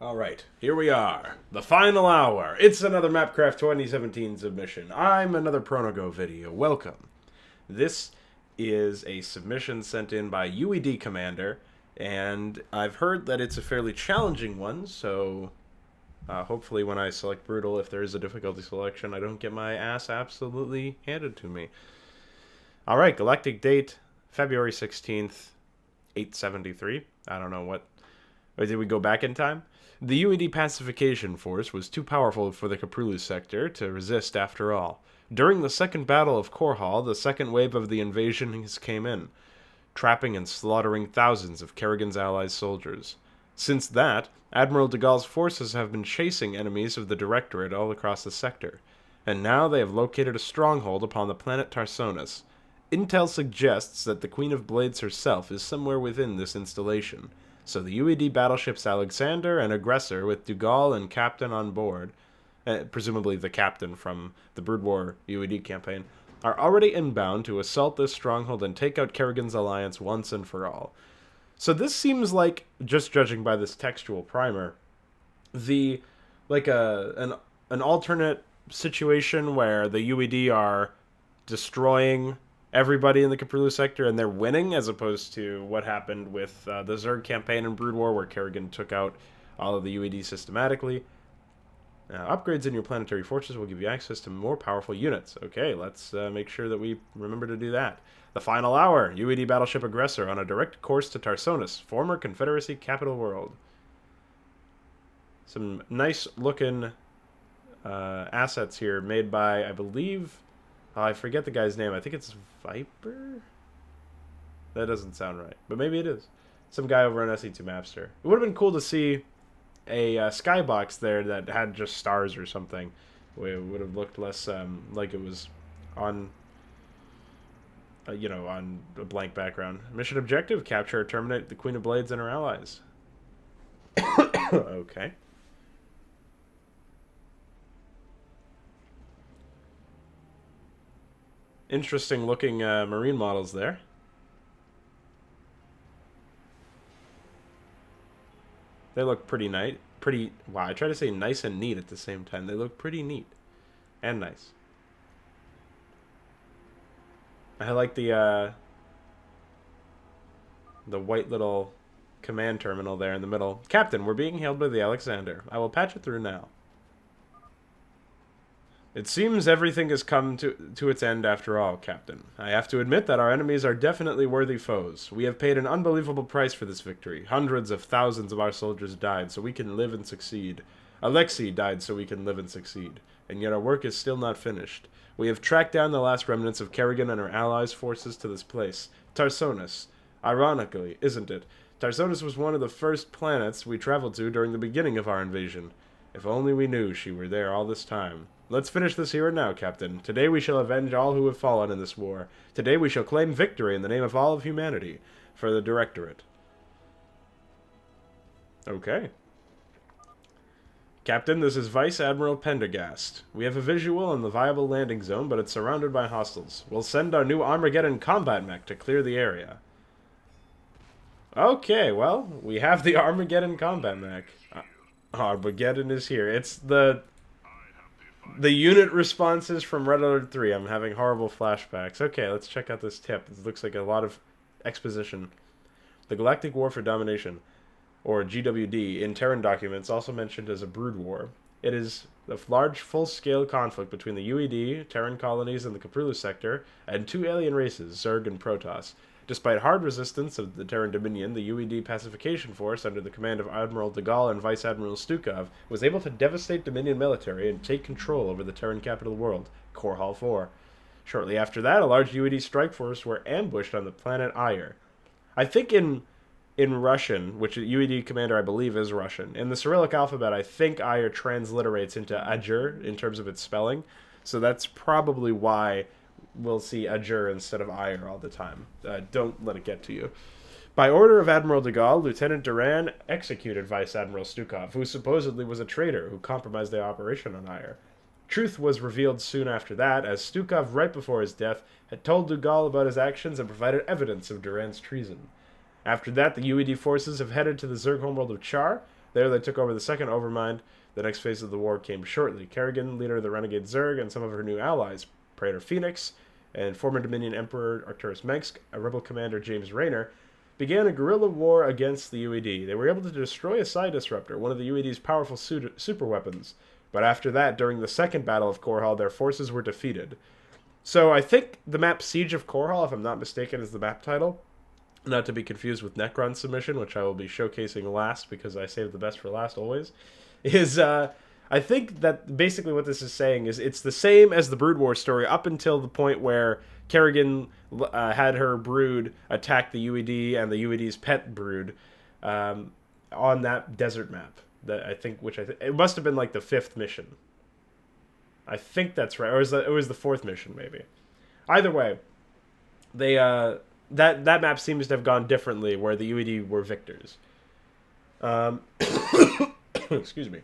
Alright, here we are. The final hour. It's another MapCraft 2017 submission. I'm another Pronogo video. Welcome. This is a submission sent in by UEDCommander, and I've heard that it's a fairly challenging one, so hopefully when I select Brutal, if there is a difficulty selection, I don't get my ass absolutely handed to me. Alright, galactic date, February 16th, 873. I don't know what... Or did we go back in time? The UED pacification force was too powerful for the Caprulu sector to resist after all. During the Second Battle of Korhal, the second wave of the invasions came in, trapping and slaughtering thousands of Kerrigan's allies' soldiers. Since that, Admiral de Gaulle's forces have been chasing enemies of the Directorate all across the sector, and now they have located a stronghold upon the planet Tarsonis. Intel suggests that the Queen of Blades herself is somewhere within this installation. So the UED battleships Alexander and Aggressor with Dugall and Captain on board, presumably the captain from the Brood War UED campaign, are already inbound to assault this stronghold and take out Kerrigan's alliance once and for all. So this seems like, just judging by this textual primer, an alternate situation where the UED are destroying everybody in the Caprulu sector and they're winning, as opposed to what happened with the Zerg campaign in Brood War, where Kerrigan took out all of the UED systematically. Upgrades in your planetary forces will give you access to more powerful units. Okay, let's make sure that we remember to do that. The final hour, UED battleship Aggressor on a direct course to Tarsonis, former Confederacy capital world. Some nice looking assets here made by, I believe... I forget the guy's name. I think it's Viper? That doesn't sound right, but maybe it is. Some guy over on SE2 Mapster. It would have been cool to see a skybox there that had just stars or something. It would have looked less like it was on, on a blank background. Mission objective, capture or terminate the Queen of Blades and her allies. Okay. Interesting looking marine models there. They look pretty nice. Wow, I try to say nice and neat at the same time. They look pretty neat and nice. I like the white little command terminal there in the middle. Captain, we're being hailed by the Alexander. I will patch it through now. It seems everything has come to its end after all, Captain. I have to admit that our enemies are definitely worthy foes. We have paid an unbelievable price for this victory. Hundreds of thousands of our soldiers died so we can live and succeed. Alexei died so we can live and succeed. And yet our work is still not finished. We have tracked down the last remnants of Kerrigan and her allies' forces to this place, Tarsonis. Ironically, isn't it? Tarsonis was one of the first planets we traveled to during the beginning of our invasion. If only we knew she were there all this time. Let's finish this here and now, Captain. Today we shall avenge all who have fallen in this war. Today we shall claim victory in the name of all of humanity for the Directorate. Okay. Captain, this is Vice Admiral Pendergast. We have a visual on the viable landing zone, but it's surrounded by hostiles. We'll send our new Armageddon combat mech to clear the area. Okay, well, we have the Armageddon combat mech. Armageddon is here. It's the unit responses from Red Alert 3. I'm having horrible flashbacks. Okay, let's check out this tip. It looks like a lot of exposition. The Galactic War for Domination, or GWD, in Terran documents, also mentioned as a brood war. It is a large, full-scale conflict between the UED, Terran colonies in the Caprulu sector, and two alien races, Zerg and Protoss. Despite hard resistance of the Terran Dominion, the UED pacification force, under the command of Admiral de Gaulle and Vice Admiral Stukov, was able to devastate Dominion military and take control over the Terran capital world, Korhal 4. Shortly after that, a large UED strike force were ambushed on the planet Aiur. I think in Russian, which UEDCommander I believe is Russian, in the Cyrillic alphabet I think Aiur transliterates into Ajur in terms of its spelling, so that's probably why we'll see Ajur instead of Aiur all the time. Don't let it get to you. By order of Admiral de Gaulle, Lieutenant Duran executed Vice Admiral Stukov, who supposedly was a traitor who compromised the operation on Aiur. Truth was revealed soon after that, as Stukov, right before his death, had told de Gaulle about his actions and provided evidence of Duran's treason. After that, the UED forces have headed to the Zerg homeworld of Char, There they took over the second Overmind. The next phase of the war came shortly. Kerrigan, leader of the renegade Zerg, and some of her new allies, Praetor Phoenix, and former Dominion Emperor Arcturus Mengsk, a rebel commander James Rayner, began a guerrilla war against the UED. They were able to destroy a Psi Disruptor, one of the UED's powerful super weapons. But after that, during the second Battle of Korhal, their forces were defeated. So I think the map Siege of Korhal, if I'm not mistaken, is the map title. Not to be confused with Necron's submission, which I will be showcasing last because I saved the best for last always. I think that basically what this is saying is it's the same as the Brood War story up until the point where Kerrigan had her brood attack the UED and the UED's pet brood on that desert map. That it must have been like the 5th mission. I think that's right, or it was the 4th mission maybe. Either way, they that map seems to have gone differently, where the UED were victors. Excuse me.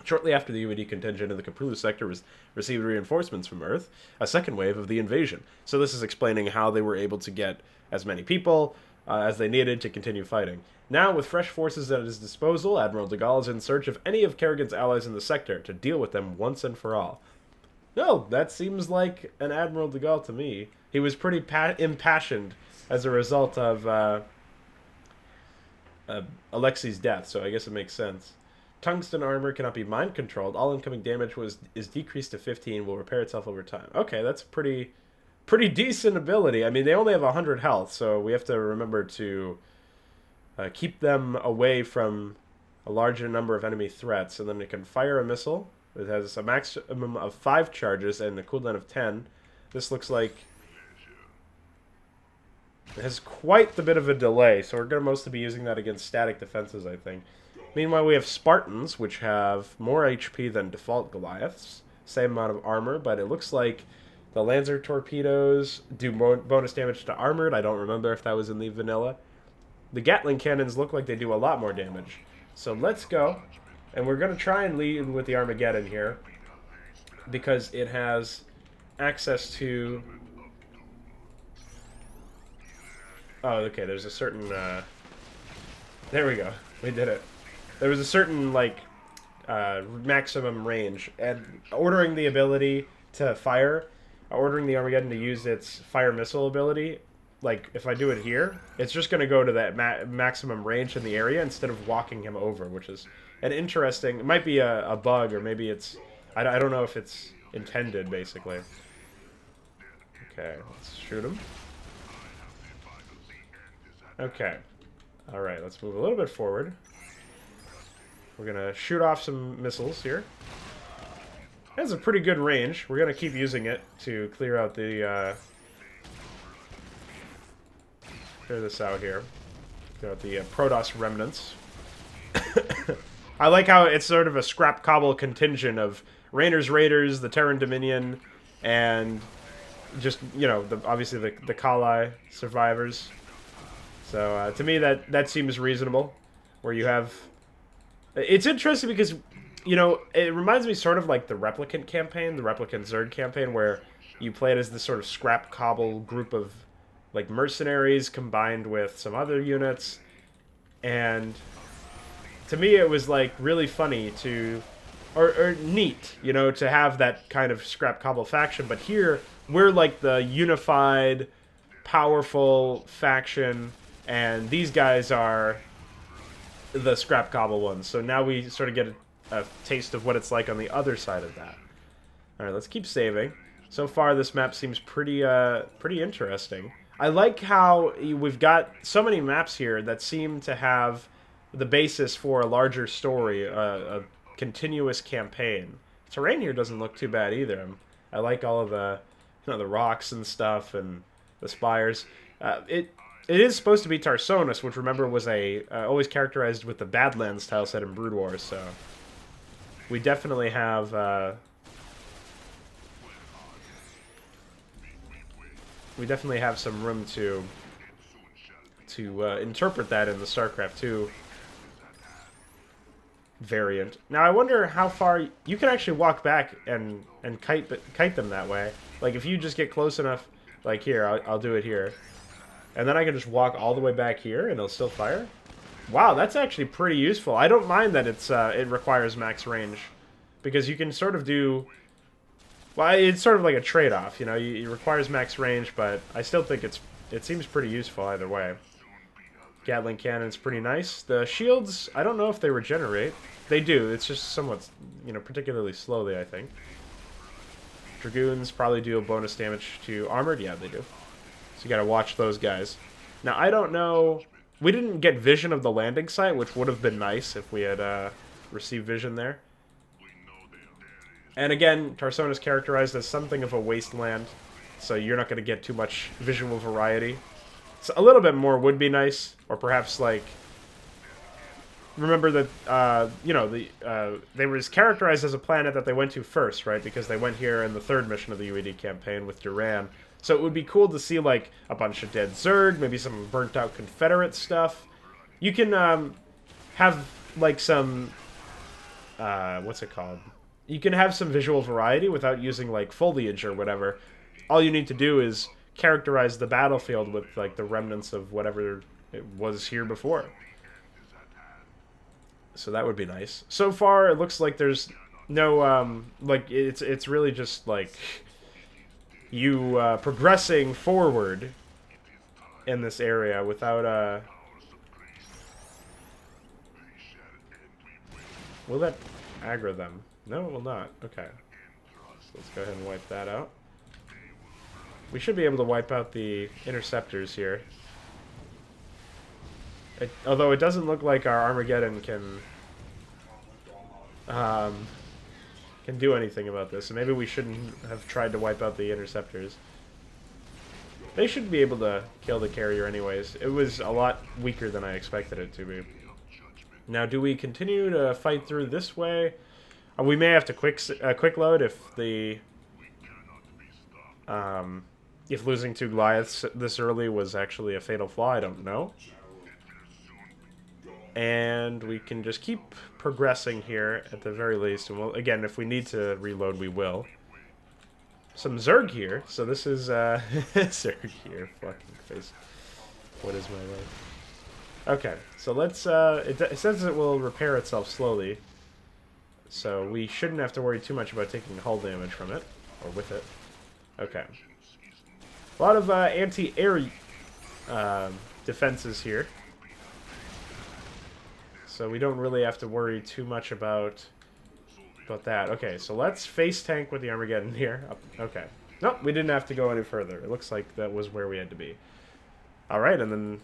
Shortly after the UED contingent in the Kapulu sector received reinforcements from Earth, a second wave of the invasion. So this is explaining how they were able to get as many people as they needed to continue fighting. Now, with fresh forces at his disposal, Admiral de Gaulle is in search of any of Kerrigan's allies in the sector to deal with them once and for all. No, that seems like an Admiral de Gaulle to me. He was pretty impassioned as a result of Alexi's death, so I guess it makes sense. Tungsten armor cannot be mind controlled. All incoming damage is decreased to 15. Will repair itself over time. Okay, that's pretty decent ability. I mean, they only have 100 health, so we have to remember to keep them away from a larger number of enemy threats. And then it can fire a missile. It has a maximum of 5 charges and a cooldown of 10. This looks like it has quite the bit of a delay, so we're going to mostly be using that against static defenses, I think. Meanwhile, we have Spartans, which have more HP than default Goliaths. Same amount of armor, but it looks like the Lancer torpedoes do bonus damage to armored. I don't remember if that was in the vanilla. The Gatling cannons look like they do a lot more damage. So let's go. And we're going to try and lead with the Armageddon here, because it has access to... Oh, okay, there's a certain... There we go. We did it. There was a certain, like, maximum range, and ordering the ability to fire, ordering the Armageddon to use its fire missile ability, like, if I do it here, it's just going to go to that maximum range in the area instead of walking him over, which is an interesting... It might be a bug, or maybe it's... I don't know if it's intended, basically. Okay, let's shoot him. Okay. Alright, let's move a little bit forward. We're going to shoot off some missiles here. It has a pretty good range. We're going to keep using it to clear out the... clear this out here. Clear out the Protoss remnants. I like how it's sort of a scrap cobble contingent of Rayner's Raiders, the Terran Dominion, and just, you know, obviously the Kali survivors. So, to me, that seems reasonable. Where you have... It's interesting because, you know, it reminds me sort of like the Replicant campaign, the Replicant Zerg campaign, where you play it as this sort of scrap cobble group of, like, mercenaries combined with some other units. And to me, it was, like, really funny to... Or neat, you know, to have that kind of scrap cobble faction. But here, we're, like, the unified, powerful faction... And these guys are the scrap cobble ones. So now we sort of get a taste of what it's like on the other side of that. Alright, let's keep saving. So far, this map seems pretty interesting. I like how we've got so many maps here that seem to have the basis for a larger story, a continuous campaign. Terrain here doesn't look too bad either. I like all of the, you know, the rocks and stuff and the spires. It is supposed to be Tarsonis, which, remember, was always characterized with the Badlands tile set in Brood War, so... We definitely have, some room to interpret that in the StarCraft 2 variant. Now, I wonder how far... You can actually walk back and kite them that way. Like, if you just get close enough... Like, here, I'll do it here. And then I can just walk all the way back here, and it'll still fire? Wow, that's actually pretty useful. I don't mind that it requires max range, because you can sort of do... Well, it's sort of like a trade-off, you know. It requires max range, but I still think it seems pretty useful either way. Gatling cannon's pretty nice. The shields, I don't know if they regenerate. They do. It's just somewhat, you know, particularly slowly, I think. Dragoons probably do a bonus damage to armored. Yeah, they do. So you gotta watch those guys. Now, I don't know... We didn't get vision of the landing site, which would have been nice if we had received vision there. And again, Tarsona is characterized as something of a wasteland, so you're not going to get too much visual variety. So a little bit more would be nice, or perhaps like... Remember that, you know, they were characterized as a planet that they went to first, right? Because they went here in the third mission of the UED campaign with Duran. So it would be cool to see, like, a bunch of dead Zerg, maybe some burnt-out Confederate stuff. You can, have, like, some... what's it called? You can have some visual variety without using, like, foliage or whatever. All you need to do is characterize the battlefield with, like, the remnants of whatever it was here before. So that would be nice. So far, it looks like there's no, like, it's really just, like, you, progressing forward in this area without, Will that aggro them? No, it will not. Okay. So let's go ahead and wipe that out. We should be able to wipe out the interceptors here. Although it doesn't look like our Armageddon can do anything about this. So maybe we shouldn't have tried to wipe out the interceptors. They should be able to kill the carrier anyways. It was a lot weaker than I expected it to be. Now, do we continue to fight through this way? We may have to quick load if the if losing 2 Goliaths this early was actually a fatal flaw. I don't know. And we can just keep progressing here at the very least. And we'll, again, if we need to reload, we will. Some Zerg here. So this is Zerg here. Fucking face. What is my life? Okay, so let's. It says it will repair itself slowly. So we shouldn't have to worry too much about taking hull damage from it, or with it. Okay. A lot of anti-air defenses here. So we don't really have to worry too much about that. Okay, so let's face tank with the Armageddon here. Okay. Nope, we didn't have to go any further. It looks like that was where we had to be. Alright, and then...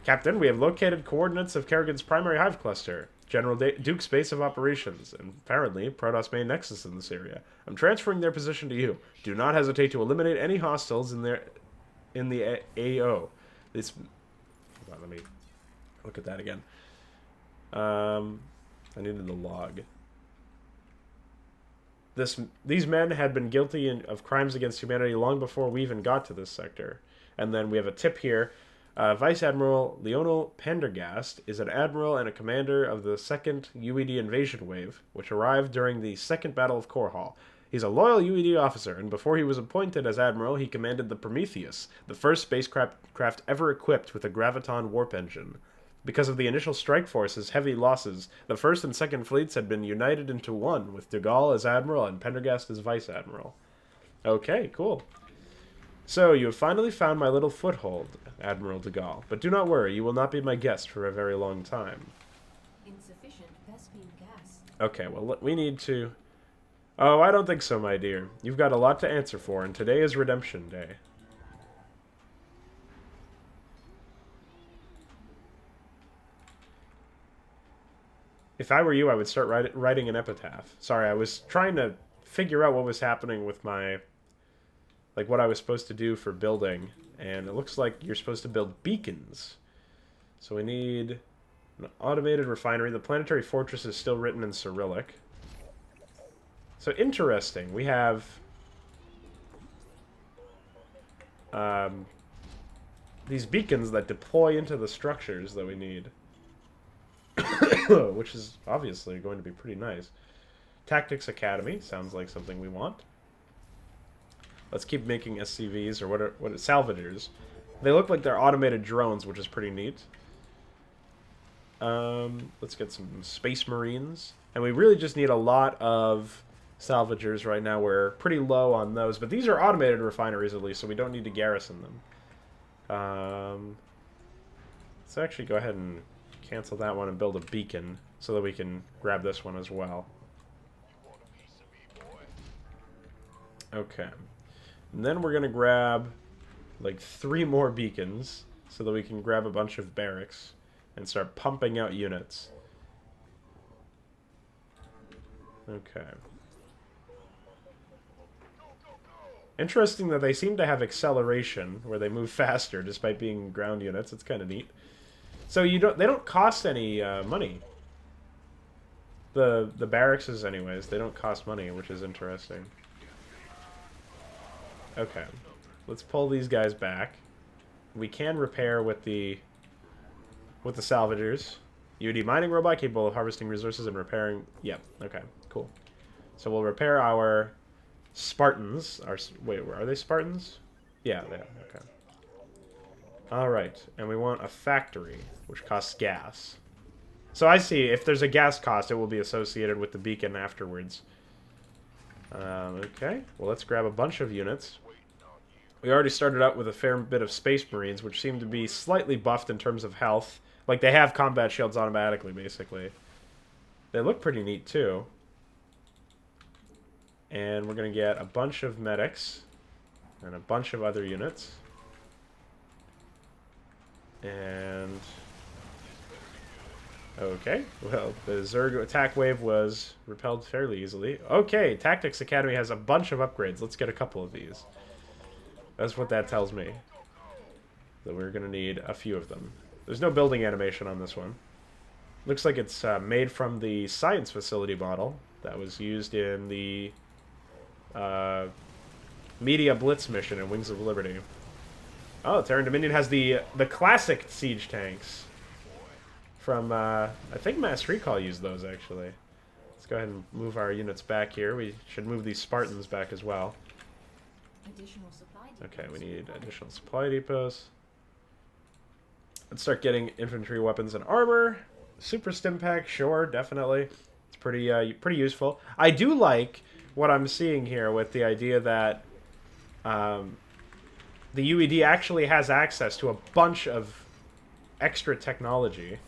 Captain, we have located coordinates of Kerrigan's primary hive cluster. General Duke's base of operations, and apparently Protoss main nexus in this area. I'm transferring their position to you. Do not hesitate to eliminate any hostiles in the AO. This... Hold on, let me look at that again. I needed the log. These men had been guilty of crimes against humanity long before we even got to this sector. And then we have a tip here. Vice Admiral Leonel Pendergast is an admiral and a commander of the 2nd UED invasion wave, which arrived during the 2nd Battle of Korhal. He's a loyal UED officer, and before he was appointed as admiral, he commanded the Prometheus, the first spacecraft ever equipped with a graviton warp engine. Because of the initial strike force's heavy losses, the 1st and 2nd fleets had been united into one, with de Gaulle as admiral and Pendergast as vice admiral. Okay, cool. So, you have finally found my little foothold, Admiral de Gaulle. But do not worry, you will not be my guest for a very long time. Insufficient Vespene gas. Okay, well, we need to... Oh, I don't think so, my dear. You've got a lot to answer for, and today is Redemption Day. If I were you, I would start writing an epitaph. Sorry, I was trying to figure out what was happening with my... Like, what I was supposed to do for building. And it looks like you're supposed to build beacons. So we need an automated refinery. The planetary fortress is still written in Cyrillic. So interesting. We have... these beacons that deploy into the structures that we need. Which is obviously going to be pretty nice. Tactics Academy. Sounds like something we want. Let's keep making SCVs, or what are salvagers. They look like they're automated drones, which is pretty neat. Let's get some Space Marines. And we really just need a lot of salvagers right now. We're pretty low on those. But these are automated refineries, at least, so we don't need to garrison them. Let's actually go ahead and cancel that one and build a beacon so that we can grab this one as well. Okay. And then we're going to grab like 3 more beacons so that we can grab a bunch of barracks and start pumping out units. Okay. Interesting that they seem to have acceleration where they move faster despite being ground units. It's kind of neat. So they don't cost any money. The barracks anyways, they don't cost money, which is interesting. Okay. Let's pull these guys back. We can repair with the salvagers. UED mining robot capable of harvesting resources and repairing. Yep. Okay. Cool. So we'll repair our Spartans. Wait, are they Spartans? Yeah, they are. Okay. All right, and we want a factory, which costs gas. So I see. If there's a gas cost, it will be associated with the beacon afterwards. Okay. Well, let's grab a bunch of units. We already started out with a fair bit of Space Marines, which seem to be slightly buffed in terms of health. Like, they have combat shields automatically, basically. They look pretty neat, too. And we're going to get a bunch of medics and a bunch of other units. And... okay, well, the Zerg attack wave was repelled fairly easily. Okay, Tactics Academy has a bunch of upgrades. Let's get a couple of these. That's what that tells me. That we're going to need a few of them. There's no building animation on this one. Looks like it's made from the science facility model that was used in the Media Blitz mission in Wings of Liberty. Oh, Terran Dominion has the classic siege tanks. From, I think Mass Recall used those, actually. Let's go ahead and move our units back here. We should move these Spartans back as well. Additional supply depots. Okay, we need additional supply depots. Let's start getting infantry weapons and armor. Super stim pack, sure, definitely. It's pretty useful. I do like what I'm seeing here with the idea that the UED actually has access to a bunch of extra technology.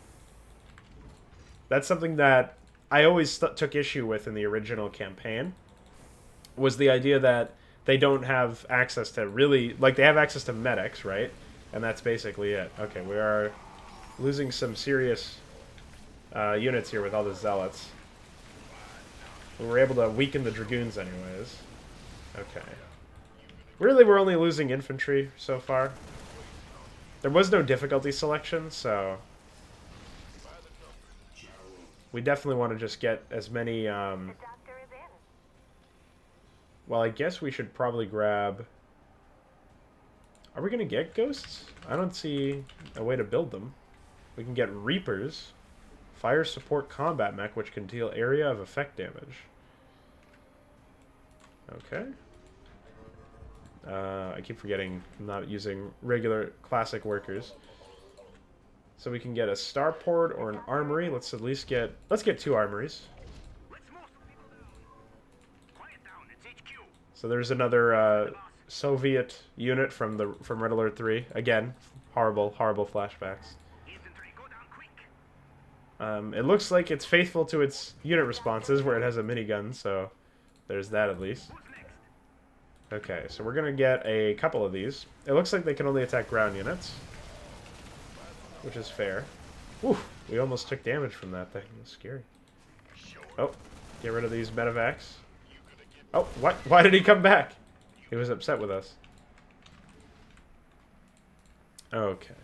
That's something that I always took issue with in the original campaign, was the idea that they don't have access to really... like, they have access to medics, right? And that's basically it. Okay, we are losing some serious units here with all the zealots. We were able to weaken the dragoons anyways. Okay. Really, we're only losing infantry so far. There was no difficulty selection, so... we definitely want to just get as many... well, I guess we should probably grab... are we going to get ghosts? I don't see a way to build them. We can get Reapers. Fire support combat mech, which can deal area of effect damage. Okay. I keep forgetting I'm not using regular classic workers. So we can get a starport or an armory. Let's at least get... let's get 2 armories. So there's another Soviet unit from Red Alert 3. Again, horrible flashbacks. It looks like it's faithful to its unit responses where it has a minigun, so there's that at least. Okay, so we're going to get a couple of these. It looks like they can only attack ground units, which is fair. Whew, we almost took damage from that thing. It was scary. Oh, get rid of these medevacs. Oh, what? Why did he come back? He was upset with us. Okay.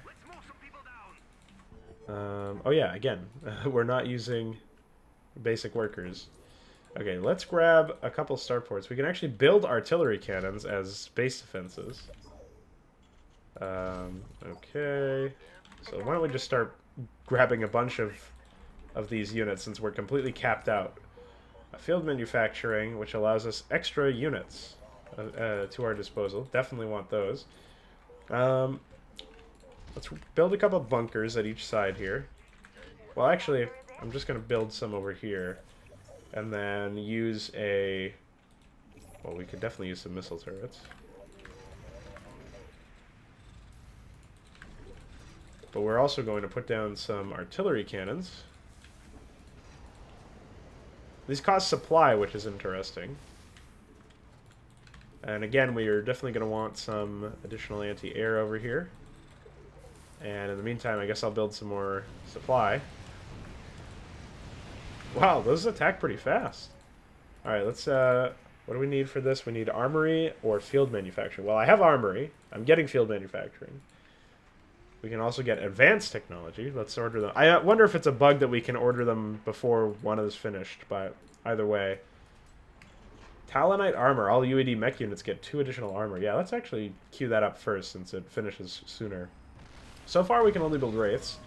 Oh yeah, again, we're not using basic workers. Okay, let's grab a couple starports. We can actually build artillery cannons as base defenses. Okay. So why don't we just start grabbing a bunch of these units since we're completely capped out. Field manufacturing, which allows us extra units to our disposal. Definitely want those. Let's build a couple bunkers at each side here. Well, actually, I'm just going to build some over here. And then use a... Well, we could definitely use some missile turrets. But we're also going to put down some artillery cannons. These cost supply, which is interesting. And again, we are definitely going to want some additional anti-air over here. And in the meantime, I guess I'll build some more supply. Wow, those attack pretty fast. Alright, let's, what do we need for this? We need armory or field manufacturing. Well, I have armory. I'm getting field manufacturing. We can also get advanced technology. Let's order them. I wonder if it's a bug that we can order them before one is finished, but either way. Talonite armor. All UED mech units get 2 additional armor. Yeah, let's actually queue that up first since it finishes sooner. So far, we can only build wraiths.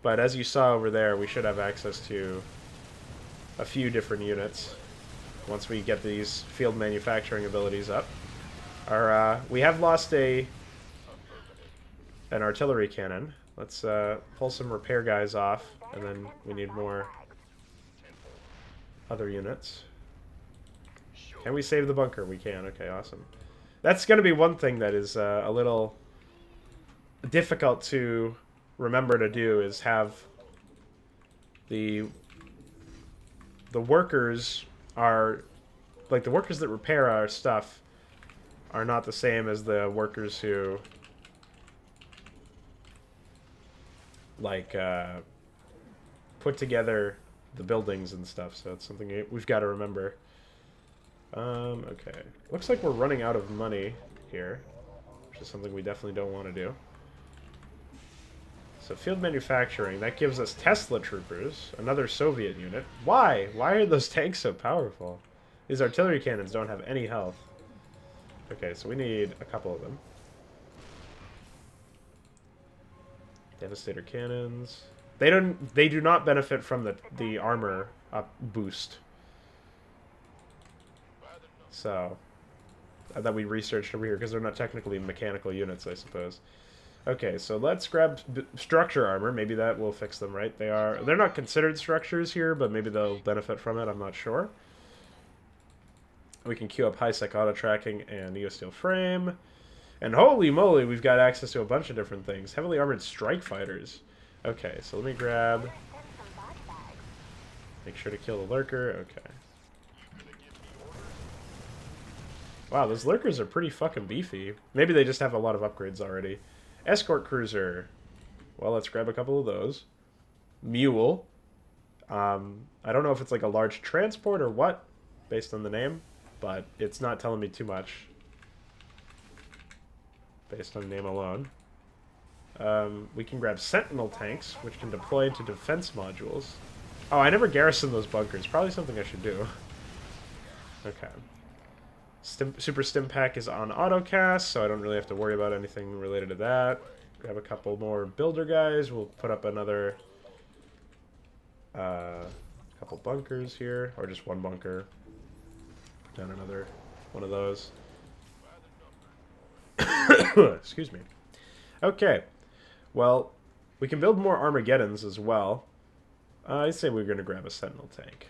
But as you saw over there, we should have access to a few different units once we get these field manufacturing abilities up. We have lost an artillery cannon. Let's pull some repair guys off, and then we need more other units. Can we save the bunker? We can. Okay, awesome. That's going to be one thing that is a little difficult to remember to do, is have the workers are, like, the workers that repair our stuff are not the same as the workers who, like, put together the buildings and stuff. So it's something we've got to remember. Okay. Looks like we're running out of money here, which is something we definitely don't want to do. So field manufacturing, that gives us Tesla troopers, another Soviet unit. Why? Why are those tanks so powerful? These artillery cannons don't have any health. Okay, so we need a couple of them. Devastator cannons. They do not benefit from the armor up boost. So that we researched over here, because they're not technically mechanical units, I suppose. Okay, so let's grab structure armor. Maybe that will fix them, right? They're not considered structures here, but maybe they'll benefit from it. I'm not sure. We can queue up high-sec auto tracking and Neosteel frame. And holy moly, we've got access to a bunch of different things. Heavily armored strike fighters. Okay, so let me grab... Make sure to kill the lurker. Okay. Wow, those lurkers are pretty fucking beefy. Maybe they just have a lot of upgrades already. Escort cruiser. Well, let's grab a couple of those. Mule. I don't know if it's like a large transport or what, based on the name, but it's not telling me too much based on the name alone. We can grab sentinel tanks, which can deploy into defense modules. Oh, I never garrisoned those bunkers. Probably something I should do. Okay. Super Stim Pack is on autocast, so I don't really have to worry about anything related to that. Grab a couple more builder guys. We'll put up another couple bunkers here, or just one bunker. Put down another one of those. Excuse me. Okay. Well, we can build more Armageddons as well. I'd say we're going to grab a Sentinel tank.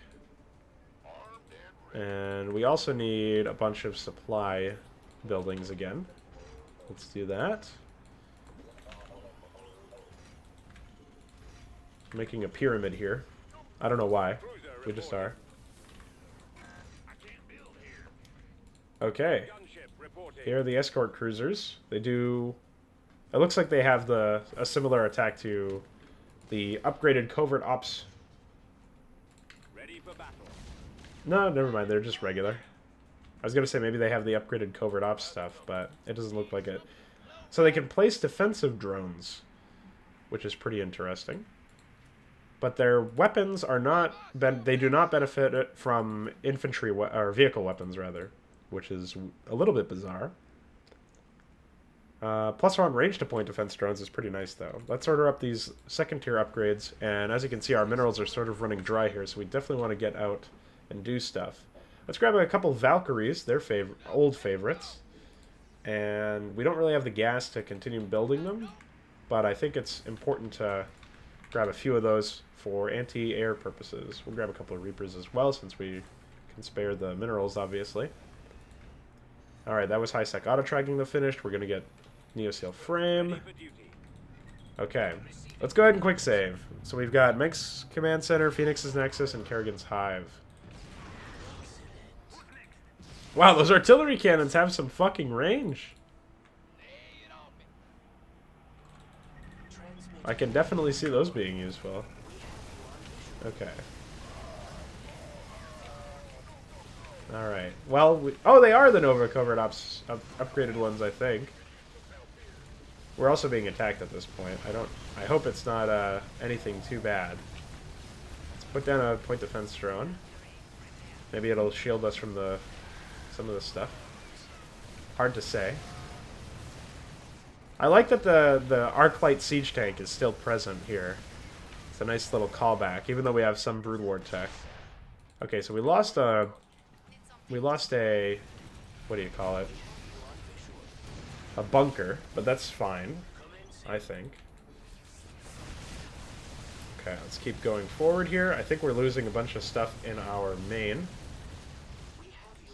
And we also need a bunch of supply buildings again. Let's do that. Making a pyramid here. I don't know why. We just are. Okay. Here are the escort cruisers. They do... It looks like they have a similar attack to the upgraded covert ops. Ready for battle. No, never mind. They're just regular. I was going to say maybe they have the upgraded covert ops stuff, but it doesn't look like it. So they can place defensive drones, which is pretty interesting. But their weapons are not... They do not benefit from infantry... or vehicle weapons, rather, which is a little bit bizarre. Plus one range to point defense drones is pretty nice, though. Let's order up these second-tier upgrades, and as you can see, our minerals are sort of running dry here, so we definitely want to get out and do stuff. Let's grab a couple Valkyries, their old favorites. And we don't really have the gas to continue building them. but I think it's important to grab a few of those for anti-air purposes. We'll grab a couple of Reapers as well, since we can spare the minerals, obviously. Alright, that was high-sec auto-tracking that finished. We're going to get Neoseal Frame. Ready for duty. Okay, let's go ahead and quick save. So we've got Mech's Command Center, Phoenix's Nexus, and Kerrigan's Hive. Wow, those artillery cannons have some fucking range. I can definitely see those being useful. Okay. Alright. Well, oh, they are the Nova Covert Ops upgraded ones, I think. We're also being attacked at this point. I hope it's not anything too bad. Let's put down a point defense drone. Maybe it'll shield us from some of the stuff. Hard to say. I like that the Arclight siege tank is still present here. It's a nice little callback, even though we have some Brood War tech. Okay, so we lost a what do you call it? A bunker, but that's fine, I think. Okay, let's keep going forward here. I think we're losing a bunch of stuff in our main.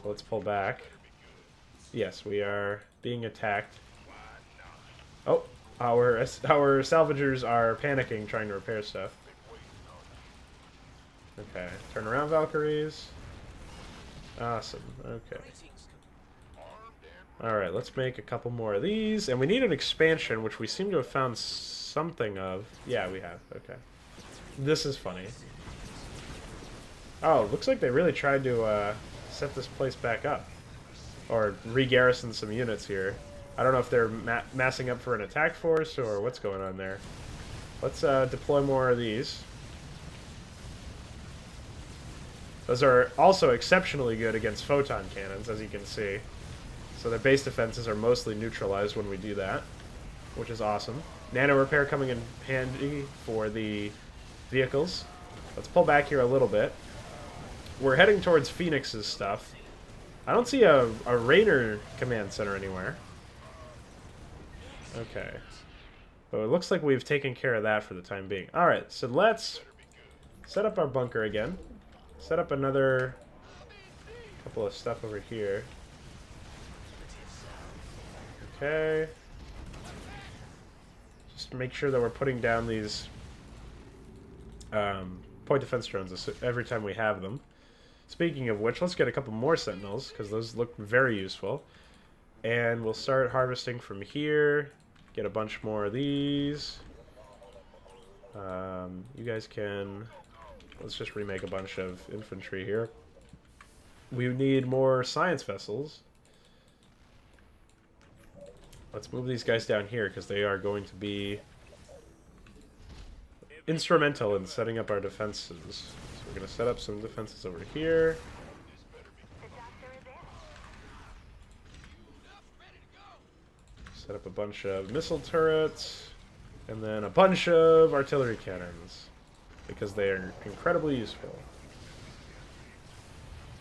So let's pull back. Yes, we are being attacked. Oh, our salvagers are panicking, trying to repair stuff. Okay, turn around, Valkyries. Awesome, okay. Alright, let's make a couple more of these. And we need an expansion, which we seem to have found something of. Yeah, we have, okay. This is funny. Oh, looks like they really tried to set this place back up. Or re-garrison some units here. I don't know if they're massing up for an attack force or what's going on there. Let's deploy more of these. Those are also exceptionally good against photon cannons, as you can see. So their base defenses are mostly neutralized when we do that, which is awesome. Nano repair coming in handy for the vehicles. Let's pull back here a little bit. We're heading towards Phoenix's stuff. I don't see a Rainer command center anywhere. Okay. But it looks like we've taken care of that for the time being. Alright, so let's set up our bunker again. Set up another couple of stuff over here. Okay. Just make sure that we're putting down these point defense drones every time we have them. Speaking of which, let's get a couple more sentinels, because those look very useful. And we'll start harvesting from here. Get a bunch more of these. You guys can... Let's just remake a bunch of infantry here. We need more science vessels. Let's move these guys down here, because they are going to be instrumental in setting up our defenses. So we're going to set up some defenses over here. Set up a bunch of missile turrets. And then a bunch of artillery cannons, because they are incredibly useful.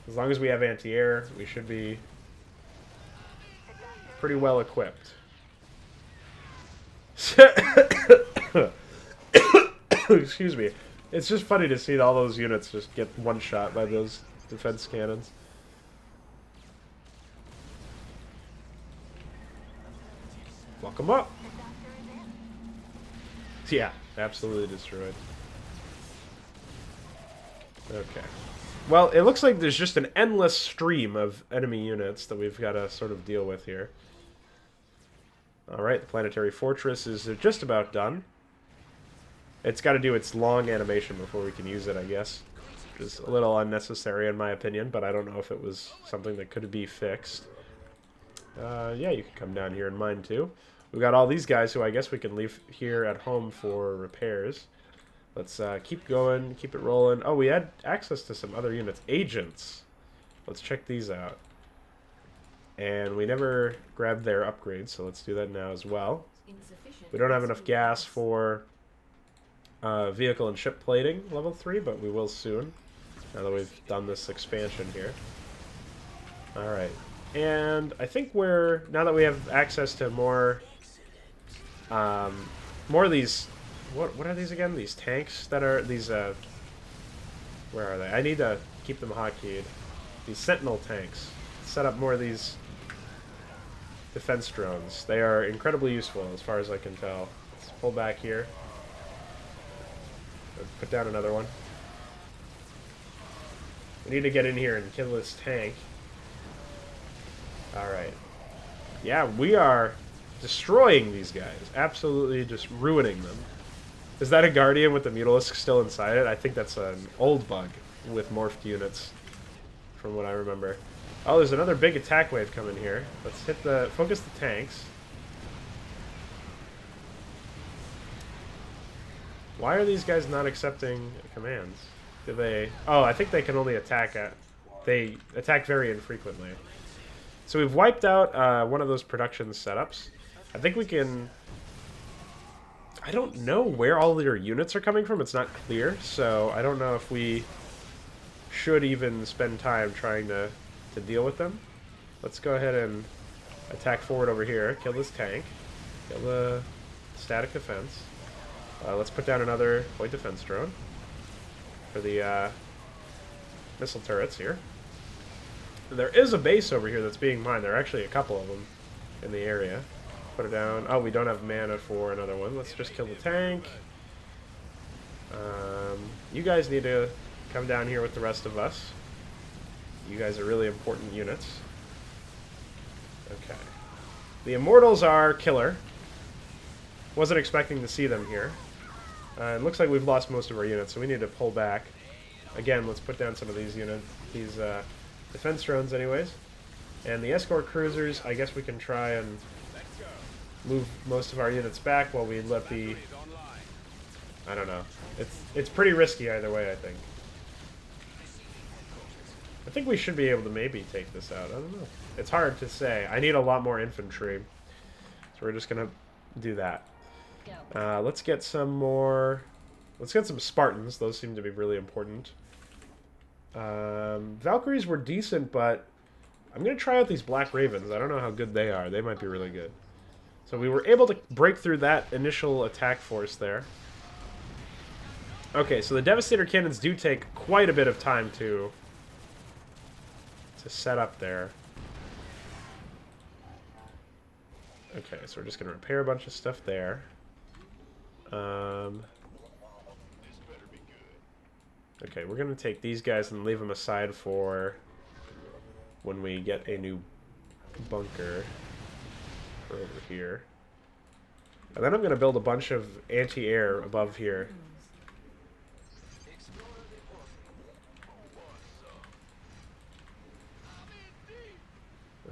As long as we have anti-air, we should be pretty well equipped. Excuse me. It's just funny to see all those units just get one-shot by those defense cannons. Fuck them up. Yeah, absolutely destroyed. Okay. Well, it looks like there's just an endless stream of enemy units that we've got to sort of deal with here. Alright, the planetary fortress is just about done. It's got to do its long animation before we can use it, I guess. Which is a little unnecessary in my opinion, but I don't know if it was something that could be fixed. Yeah, you can come down here and mine too. We've got all these guys who I guess we can leave here at home for repairs. Let's keep going, keep it rolling. Oh, we had access to some other units. Agents. Let's check these out. And we never grabbed their upgrades, so let's do that now as well. We don't have enough gas for vehicle and ship plating level 3, but we will soon, now that we've done this expansion here. Alright. And I think now that we have access to more more of these... What are these again? These tanks that are... These, where are they? I need to keep them hotkeyed. These sentinel tanks. Set up more of these defense drones. They are incredibly useful as far as I can tell. Let's pull back here. Let's put down another one. We need to get in here and kill this tank. Alright. Yeah, we are destroying these guys. Absolutely just ruining them. Is that a Guardian with the Mutalisk still inside it? I think that's an old bug with morphed units, from what I remember. Oh, there's another big attack wave coming here. Let's hit the... Focus the tanks. Why are these guys not accepting commands? Do they... Oh, I think they can only attack at... They attack very infrequently. So we've wiped out one of those production setups. I think we can... I don't know where all their units are coming from. It's not clear, so I don't know if we should even spend time trying to deal with them. Let's go ahead and attack forward over here. Kill this tank. Kill the static defense. Let's put down another point defense drone for the missile turrets here. There is a base over here that's being mined. There are actually a couple of them in the area. Put it down. Oh, we don't have mana for another one. Let's just kill the tank. You guys need to come down here with the rest of us. You guys are really important units. Okay. The Immortals are killer. Wasn't expecting to see them here. It looks like we've lost most of our units, so we need to pull back. Again, let's put down some of these units, these defense drones anyways. And the escort cruisers, I guess we can try and move most of our units back while we let the... I don't know. It's pretty risky either way, I think. I think we should be able to maybe take this out. I don't know. It's hard to say. I need a lot more infantry. So we're just going to do that. Let's get some more... Let's get some Spartans. Those seem to be really important. Valkyries were decent, but I'm going to try out these Black Ravens. I don't know how good they are. They might be really good. So we were able to break through that initial attack force there. Okay, so the Devastator cannons do take quite a bit of time to set up there. Okay, so we're just going to repair a bunch of stuff there. Okay, we're going to take these guys and leave them aside for when we get a new bunker over here. And then I'm going to build a bunch of anti-air above here.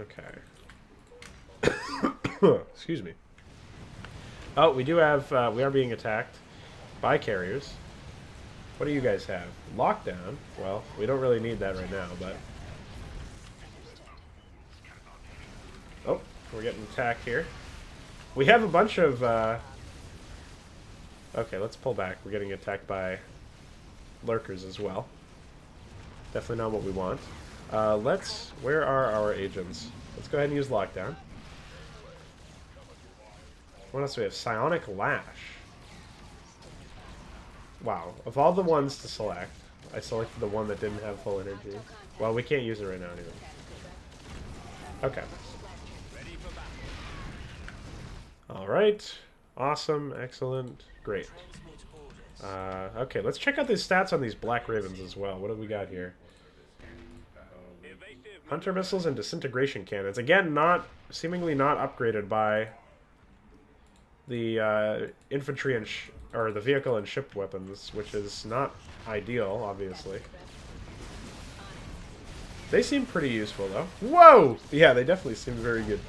Okay. Excuse me. Oh, we do have, we are being attacked by carriers. What do you guys have? Lockdown? Well, we don't really need that right now, but... Oh, we're getting attacked here. We have a bunch of, Okay, let's pull back. We're getting attacked by lurkers as well. Definitely not what we want. Where are our agents? Let's go ahead and use lockdown. What else do we have? Psionic Lash. Wow. Of all the ones to select, I selected the one that didn't have full energy. Well, we can't use it right now anyway. Okay. Alright. Awesome. Excellent. Great. Okay, let's check out the stats on these Black Ravens as well. What do we got here? Hunter missiles and disintegration cannons. Again, seemingly not upgraded by the infantry and or the vehicle and ship weapons, which is not ideal, obviously. They seem pretty useful, though. Whoa! Yeah, they definitely seem very good.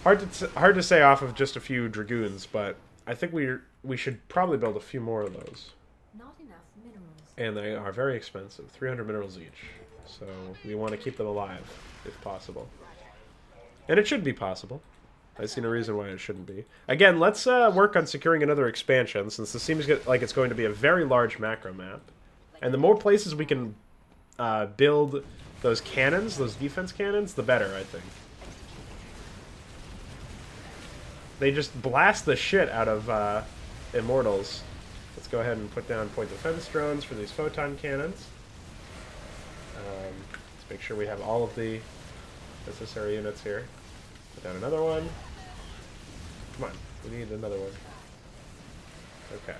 Hard to say off of just a few dragoons, but I think we should probably build a few more of those. Not enough minerals. And they are very expensive, 300 minerals each. So we want to keep them alive, if possible. And it should be possible. I see no reason why it shouldn't be. Again, let's work on securing another expansion, since this seems like it's going to be a very large macro map. And the more places we can build those cannons, those defense cannons, the better, I think. they just blast the shit out of Immortals. Let's go ahead and put down point defense drones for these photon cannons. Let's make sure we have all of the necessary units here. Put down another one. Come on, we need another one. Okay.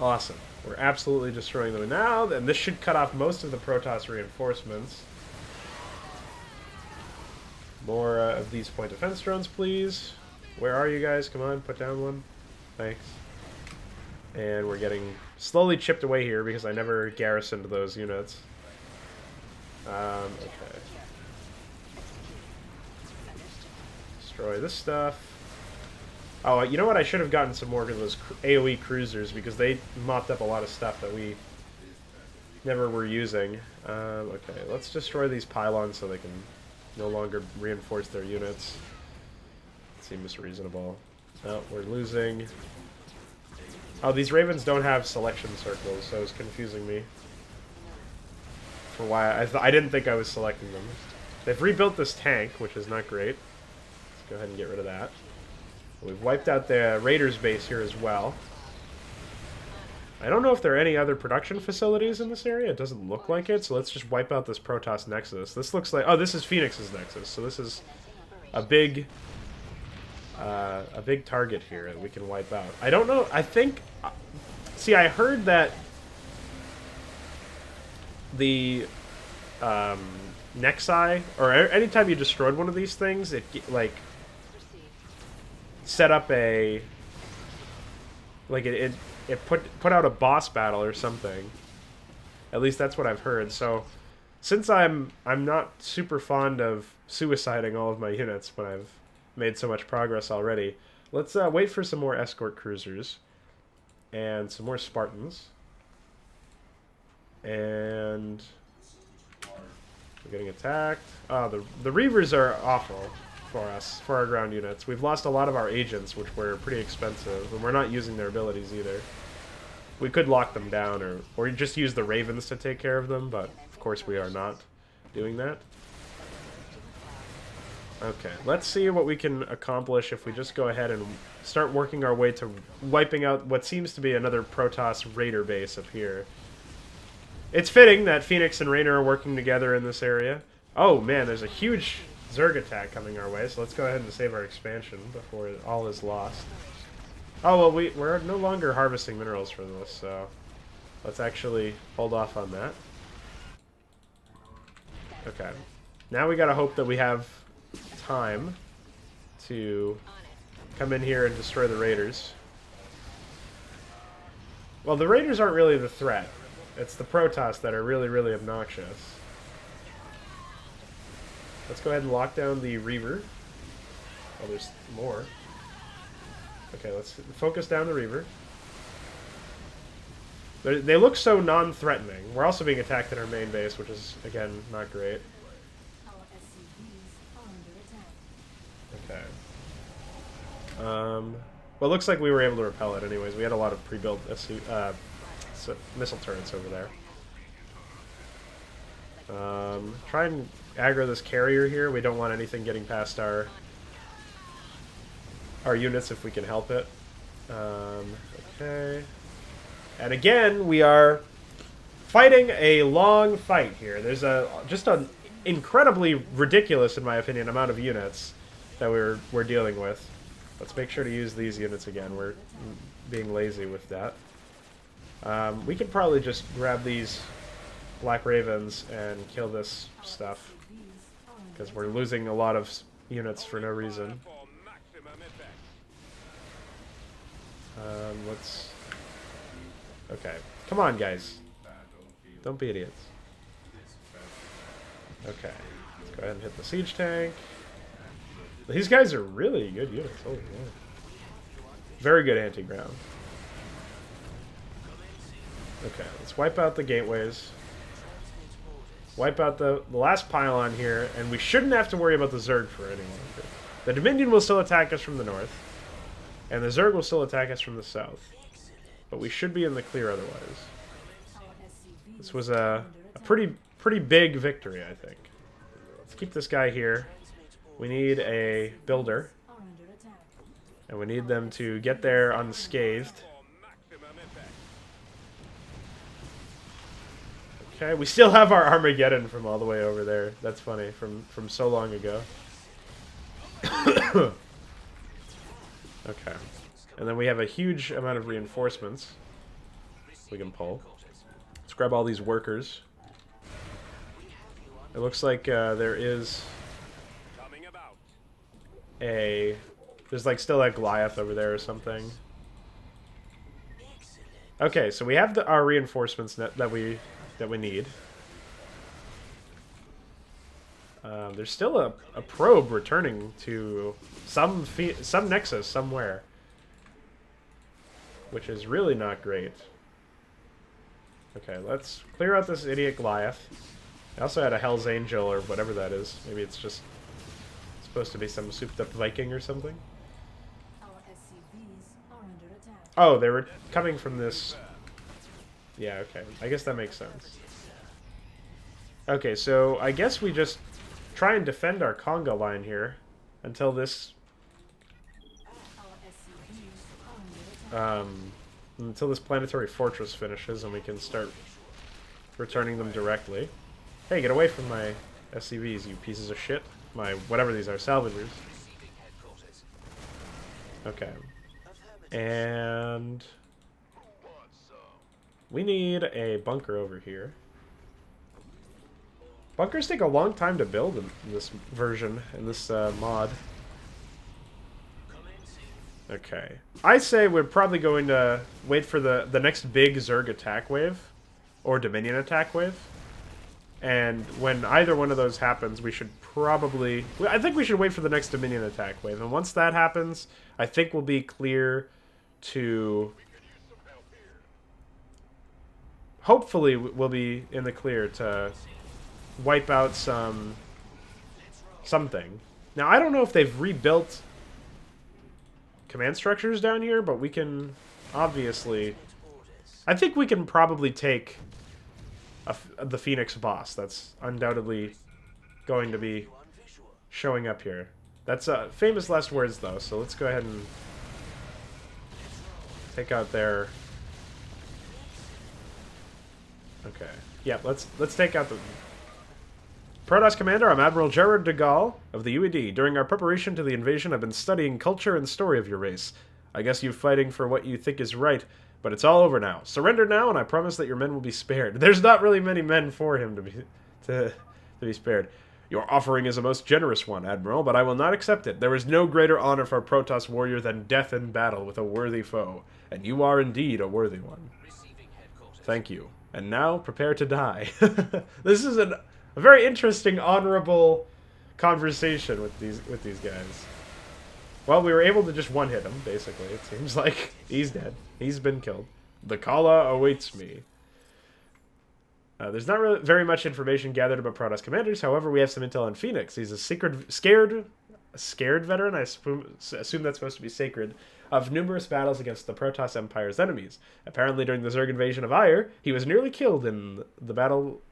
Awesome. We're absolutely destroying them now, and this should cut off most of the Protoss reinforcements. More of these point defense drones, please. Where are you guys? Come on, put down one. Thanks. And we're getting slowly chipped away here because I never garrisoned those units. Okay. Destroy this stuff. Oh, you know what? I should have gotten some more of those AoE cruisers because they mopped up a lot of stuff that we never were using. Okay, let's destroy these pylons so they can no longer reinforce their units. Seems reasonable. Oh, we're losing. Oh, these ravens don't have selection circles, so it's confusing me. For why I didn't think I was selecting them. They've rebuilt this tank, which is not great. Let's go ahead and get rid of that. We've wiped out the Raiders base here as well. I don't know if there are any other production facilities in this area. It doesn't look like it, so let's just wipe out this Protoss Nexus. This looks like... Oh, this is Phoenix's Nexus, so this is a big target here that we can wipe out. I don't know. I think... See, I heard that the Nexi, or anytime you destroyed one of these things, it, like, set up a... Like, it put out a boss battle or something. At least that's what I've heard. So, since I'm not super fond of suiciding all of my units when I've made so much progress already, let's wait for some more escort cruisers and some more Spartans. And we're getting attacked. Oh, the Reavers are awful for us, for our ground units. We've lost a lot of our agents, which were pretty expensive, and we're not using their abilities either. We could lock them down, or just use the Ravens to take care of them, but of course we are not doing that. Okay, let's see what we can accomplish if we just go ahead and start working our way to wiping out what seems to be another Protoss Raider base up here. It's fitting that Phoenix and Raynor are working together in this area. Oh man, there's a huge Zerg attack coming our way, so let's go ahead and save our expansion before all is lost. Oh, well, we're no longer harvesting minerals for this, so let's actually hold off on that. Okay. Now we gotta hope that we have time to come in here and destroy the Raiders. Well, the Raiders aren't really the threat. It's the Protoss that are really, really obnoxious. Let's go ahead and lock down the Reaver. Oh, there's more. Okay, let's focus down the Reaver. They look so non-threatening. We're also being attacked in our main base, which is, again, not great. Okay. Well, it looks like we were able to repel it anyways. We had a lot of pre-built missile turrets over there. Try and aggro this carrier here. We don't want anything getting past our units if we can help it. Okay. And again, we are fighting a long fight here. There's just an incredibly ridiculous, in my opinion, amount of units that we're dealing with. Let's make sure to use these units again. We're being lazy with that. We could probably just grab these Black Ravens and kill this stuff, because we're losing a lot of units for no reason. Let's... Okay. Come on, guys. Don't be idiots. Okay. Let's go ahead and hit the siege tank. These guys are really good units. Holy man. Very good anti-ground. Okay, let's wipe out the gateways. Wipe out the last pylon here, and we shouldn't have to worry about the Zerg for any longer. The Dominion will still attack us from the north, and the Zerg will still attack us from the south. But we should be in the clear otherwise. This was a pretty big victory, I think. Let's keep this guy here. We need a builder. And we need them to get there unscathed. For maximum effect. Okay, we still have our Armageddon from all the way over there. That's funny, from so long ago. Okay. And then we have a huge amount of reinforcements we can pull. Let's grab all these workers. It looks like there is Coming about. there's like still a Goliath over there or something. Okay, so we have our reinforcements that we need. There's still a probe returning to some nexus somewhere, which is really not great. Okay, let's clear out this idiot Goliath. I also had a Hell's Angel or whatever that is. Maybe it's just supposed to be some souped-up Viking or something. Our SCVs are under attack. Oh, they were coming from this. Yeah, okay. I guess that makes sense. Okay, so I guess we just try and defend our conga line here until this Our SCVs are under attack. until this planetary fortress finishes and we can start returning them directly. Hey, get away from my SCVs, you pieces of shit. My whatever these are, salvagers. Okay. And we need a bunker over here. Bunkers take a long time to build in this version, in this mod. Okay. I say we're probably going to wait for the next big Zerg attack wave, or Dominion attack wave. And when either one of those happens, we should probably... I think we should wait for the next Dominion attack wave. And once that happens, I think we'll be clear to... Hopefully, we'll be in the clear to wipe out something. Now, I don't know if they've rebuilt command structures down here, but we can obviously... I think we can probably take the Phoenix boss. That's undoubtedly going to be showing up here. That's famous last words, though, so let's go ahead and take out their... Okay. Yeah, let's take out the... Protoss Commander, I'm Admiral Gerard de Gaulle of the UED. During our preparation to the invasion, I've been studying culture and story of your race. I guess you're fighting for what you think is right, but it's all over now. Surrender now, and I promise that your men will be spared. There's not really many men for him to be spared. Your offering is a most generous one, Admiral, but I will not accept it. There is no greater honor for a Protoss warrior than death in battle with a worthy foe, and you are indeed a worthy one. Thank you. And now, prepare to die. This is a very interesting, honorable conversation with these guys. Well, we were able to just one-hit him, basically. It seems like he's dead. He's been killed. The Kala awaits me. There's not really very much information gathered about Protoss commanders. However, we have some intel on Phoenix. He's a scared veteran. I assume that's supposed to be sacred. Of numerous battles against the Protoss Empire's enemies. Apparently, during the Zerg invasion of Aiur, he was nearly killed in a battle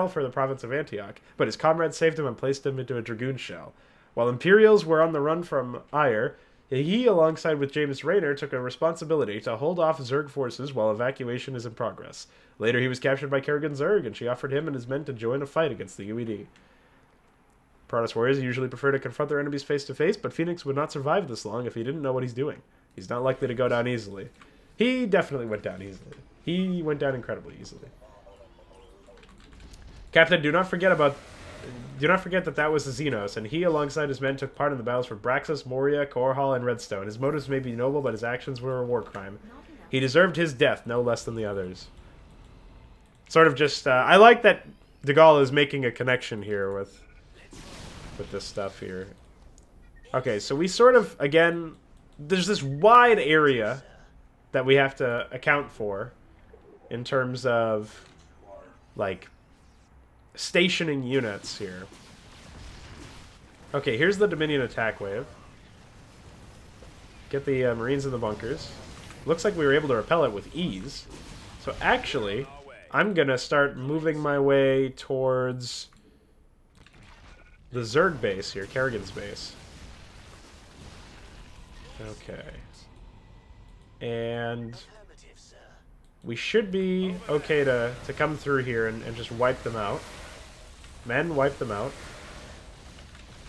for the province of Antioch, but his comrades saved him and placed him into a Dragoon shell. While Imperials were on the run from Aiur, he, alongside with James Raynor, took a responsibility to hold off Zerg forces while evacuation is in progress. Later, he was captured by Kerrigan Zerg, and she offered him and his men to join a fight against the UED. Protoss warriors usually prefer to confront their enemies face-to-face, but Phoenix would not survive this long if he didn't know what he's doing. He's not likely to go down easily. He definitely went down easily. He went down incredibly easily. Captain, do not forget that was the Xenos, and he, alongside his men, took part in the battles for Braxis, Moria, Korhal, and Redstone. His motives may be noble, but his actions were a war crime. He deserved his death, no less than the others. Sort of just, I like that de Gaulle is making a connection here with this stuff here. Okay, so we sort of, again, there's this wide area that we have to account for in terms of, like, stationing units here. Okay, here's the Dominion attack wave. Get the Marines in the bunkers. Looks like we were able to repel it with ease. So actually, I'm gonna start moving my way towards the Zerg base here, Kerrigan's base. Okay. And we should be okay to come through here and just wipe them out. Men, wipe them out.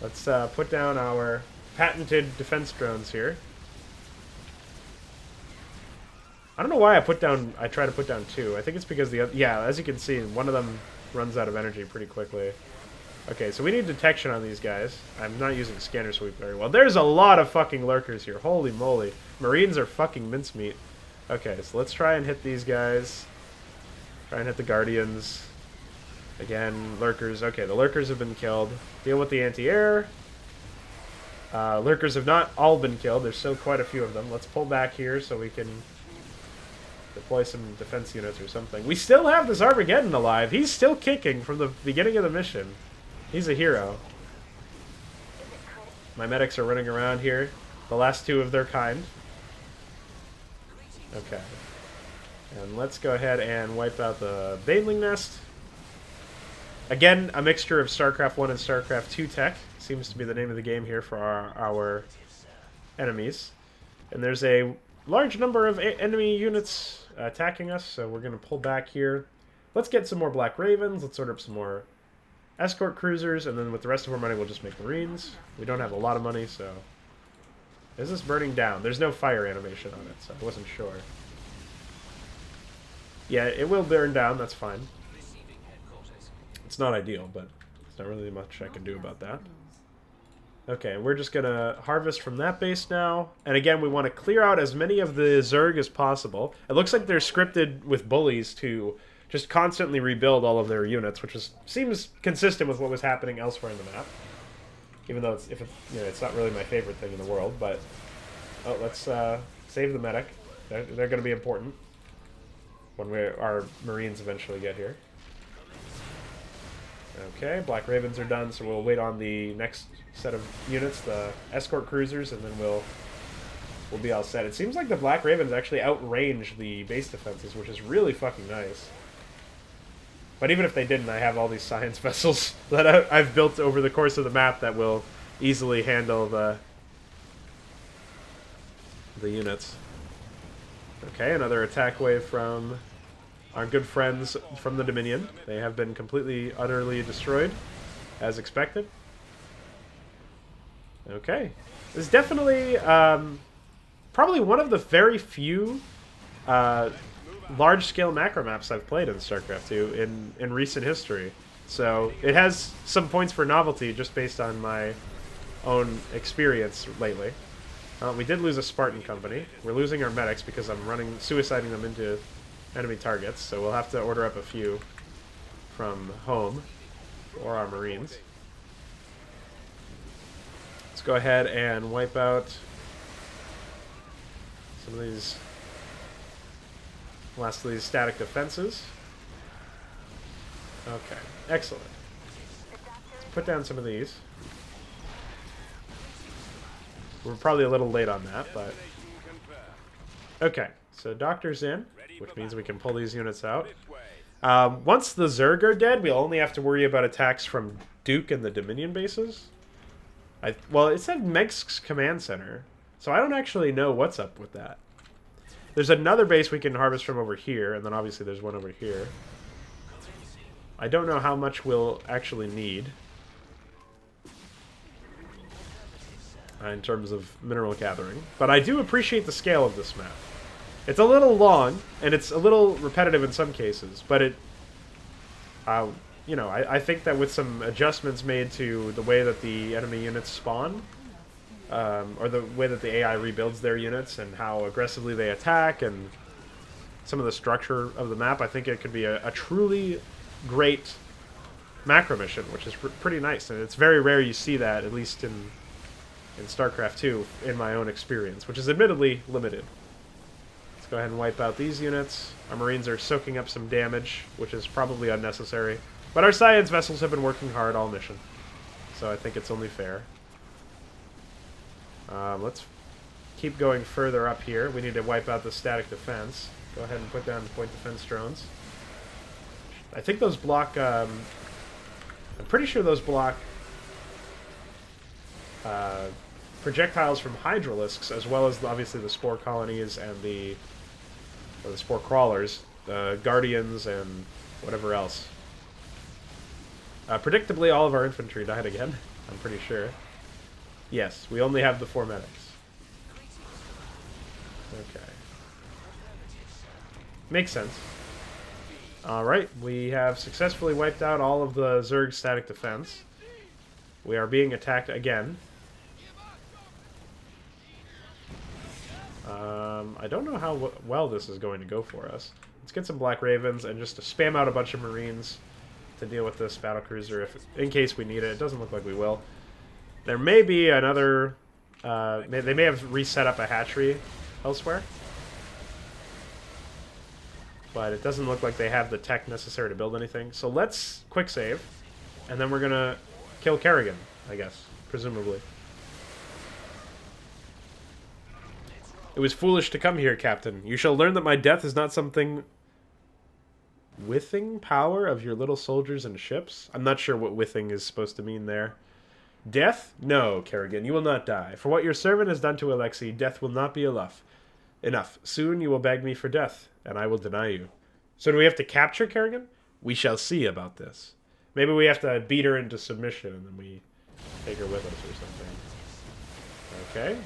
Let's put down our patented defense drones here. I don't know why I try to put down two. I think it's because yeah, as you can see, one of them runs out of energy pretty quickly. Okay, so we need detection on these guys. I'm not using scanner sweep very well. There's a lot of fucking lurkers here. Holy moly. Marines are fucking mincemeat. Okay, so let's try and hit these guys. Try and hit the Guardians. Again, lurkers. Okay, the lurkers have been killed. Deal with the anti-air. Lurkers have not all been killed. There's still quite a few of them. Let's pull back here so we can deploy some defense units or something. We still have this Armageddon alive. He's still kicking from the beginning of the mission. He's a hero. My medics are running around here. The last two of their kind. Okay. And let's go ahead and wipe out the Baneling Nest. Again, a mixture of StarCraft 1 and StarCraft 2 tech. Seems to be the name of the game here for our enemies. And there's a large number of enemy units attacking us, so we're going to pull back here. Let's get some more Black Ravens. Let's order up some more escort cruisers, and then with the rest of our money, we'll just make Marines. We don't have a lot of money, so... Is this burning down? There's no fire animation on it, so I wasn't sure. Yeah, it will burn down, that's fine. It's not ideal, but there's not really much I can do about that. Okay, we're just gonna harvest from that base now. And again, we want to clear out as many of the Zerg as possible. It looks like they're scripted with bullies to just constantly rebuild all of their units, which seems consistent with what was happening elsewhere in the map. Even though it's not really my favorite thing in the world, but let's save the medic. They're going to be important when our Marines eventually get here. Okay, Black Ravens are done, so we'll wait on the next set of units, the escort cruisers, and then we'll be all set. It seems like the Black Ravens actually outrange the base defenses, which is really fucking nice. But even if they didn't, I have all these science vessels that I've built over the course of the map that will easily handle the units. Okay, another attack wave from our good friends from the Dominion. They have been completely, utterly destroyed, as expected. Okay. This is definitely probably one of the very few large-scale macro maps I've played in StarCraft 2 in recent history. So it has some points for novelty just based on my own experience lately. We did lose a Spartan company. We're losing our medics because I'm suiciding them into enemy targets, so we'll have to order up a few from home for our Marines. Let's go ahead and wipe out some of these last of these static defenses. Okay, excellent. Let's put down some of these. We're probably a little late on that, but... Okay, so Doctor's in, which means we can pull these units out. Once the Zerg are dead, we'll only have to worry about attacks from Duke and the Dominion bases. Well, it said Meg's Command Center, so I don't actually know what's up with that. There's another base we can harvest from over here, and then obviously there's one over here. I don't know how much we'll actually need in terms of mineral gathering, but I do appreciate the scale of this map. It's a little long, and it's a little repetitive in some cases, but I think that with some adjustments made to the way that the enemy units spawn, or the way that the AI rebuilds their units and how aggressively they attack and some of the structure of the map, I think it could be a truly great macro mission, which is pretty nice. And it's very rare you see that, at least in StarCraft 2, in my own experience, which is admittedly limited. Let's go ahead and wipe out these units. Our Marines are soaking up some damage, which is probably unnecessary. But our science vessels have been working hard all mission, so I think it's only fair. Let's keep going further up here. We need to wipe out the static defense. Go ahead and put down the point defense drones. I think those block... I'm pretty sure those block... projectiles from hydralisks, as well as obviously the spore colonies and the spore crawlers, the guardians, and whatever else. Predictably, all of our infantry died again. I'm pretty sure. Yes, we only have the 4 medics. Okay. Makes sense. Alright, we have successfully wiped out all of the Zerg static defense. We are being attacked again. I don't know how well this is going to go for us. Let's get some Black Ravens and just to spam out a bunch of Marines to deal with this battlecruiser in case we need it. It doesn't look like we will. There may be another... they may have reset up a hatchery elsewhere. But it doesn't look like they have the tech necessary to build anything. So let's quick save. And then we're going to kill Kerrigan, I guess. Presumably. It was foolish to come here, Captain. You shall learn that my death is not something... Withing power of your little soldiers and ships? I'm not sure what withing is supposed to mean there. Death? No, Kerrigan, you will not die. For what your servant has done to Alexei, death will not be enough. Soon you will beg me for death, and I will deny you. So do we have to capture Kerrigan? We shall see about this. Maybe we have to beat her into submission, and then we take her with us or something. Okay.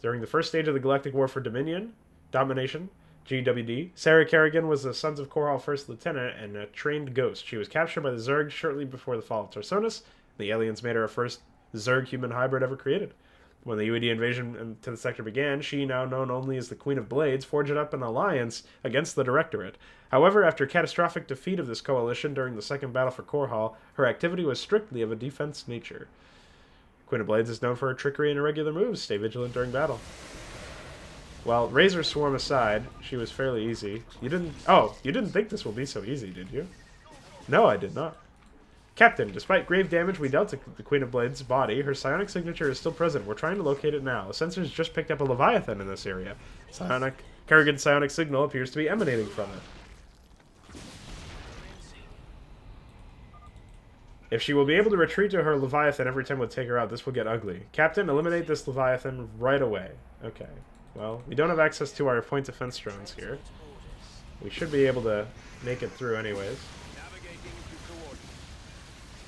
During the first stage of the Galactic War for Domination, GWD, Sarah Kerrigan was the Sons of Korhal First Lieutenant and a trained ghost. She was captured by the Zerg shortly before the fall of Tarsonis. The aliens made her a first Zerg-human hybrid ever created. When the UED invasion into the sector began, she, now known only as the Queen of Blades, forged up an alliance against the Directorate. However, after catastrophic defeat of this coalition during the Second Battle for Korhal, her activity was strictly of a defense nature. Queen of Blades is known for her trickery and irregular moves. Stay vigilant during battle. Well, Razor Swarm aside, she was fairly easy. You didn't think this will be so easy, did you? No, I did not. Captain, despite grave damage we dealt to the Queen of Blades' body, her psionic signature is still present. We're trying to locate it now. The sensors just picked up a Leviathan in this area. Kerrigan's psionic signal appears to be emanating from it. If she will be able to retreat to her Leviathan every time we'll take her out, this will get ugly. Captain, eliminate this Leviathan right away. Okay. Well, we don't have access to our point defense drones here. We should be able to make it through anyways.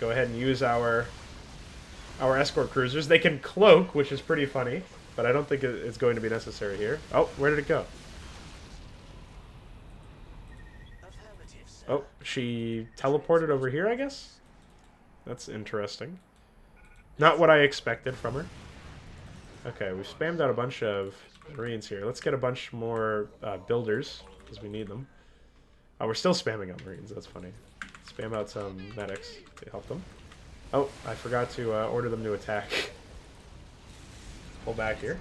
Go ahead and use our escort cruisers. They can cloak, which is pretty funny, but I don't think it's going to be necessary here. Oh, where did it go? Oh, she teleported over here, I guess? That's interesting. Not what I expected from her. Okay, we've spammed out a bunch of Marines here. Let's get a bunch more builders, because we need them. Oh, we're still spamming out Marines. That's funny. Spam out some medics to help them. Oh, I forgot to order them to attack. Pull back here.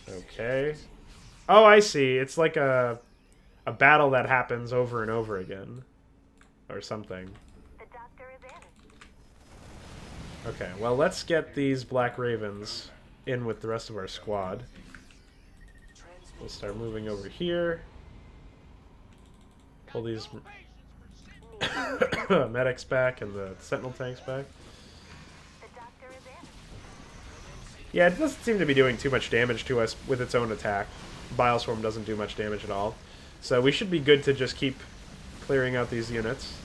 Okay. Oh, I see. It's like a battle that happens over and over again. Or something. The doctor is in. Okay, well, let's get these Black Ravens in with the rest of our squad. We'll start moving over here. Pull these medics back and the sentinel tanks back. The doctor is in. Yeah, it doesn't seem to be doing too much damage to us with its own attack. Bileswarm doesn't do much damage at all. So we should be good to just keep clearing out these units.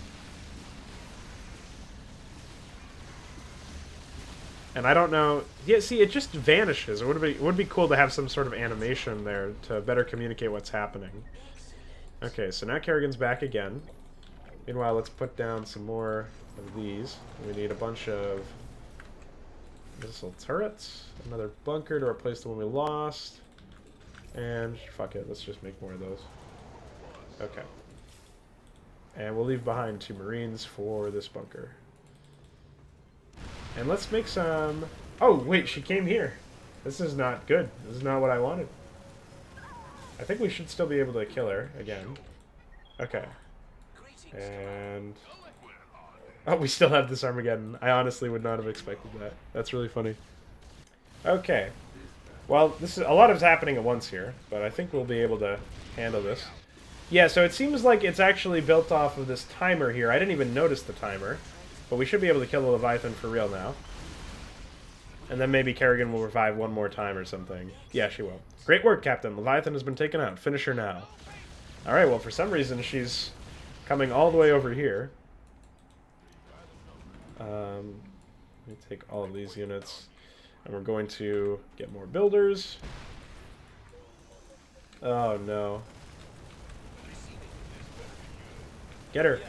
And I don't know... Yeah, see, it just vanishes. It would be cool to have some sort of animation there to better communicate what's happening. Okay, so now Kerrigan's back again. Meanwhile, let's put down some more of these. We need a bunch of missile turrets, another bunker to replace the one we lost, and fuck it, let's just make more of those. Okay. And we'll leave behind 2 Marines for this bunker. And let's make some... Oh, wait, she came here. This is not good. This is not what I wanted. I think we should still be able to kill her again. Okay. And... Oh, we still have this Armageddon. I honestly would not have expected that. That's really funny. Okay. Well, this is a lot is happening at once here, but I think we'll be able to handle this. Yeah, so it seems like it's actually built off of this timer here. I didn't even notice the timer. But we should be able to kill the Leviathan for real now. And then maybe Kerrigan will revive one more time or something. Yeah, she will. Great work, Captain. Leviathan has been taken out. Finish her now. Alright, well, for some reason, she's coming all the way over here. Let me take all of these units. And we're going to get more builders. Oh, no. Get her.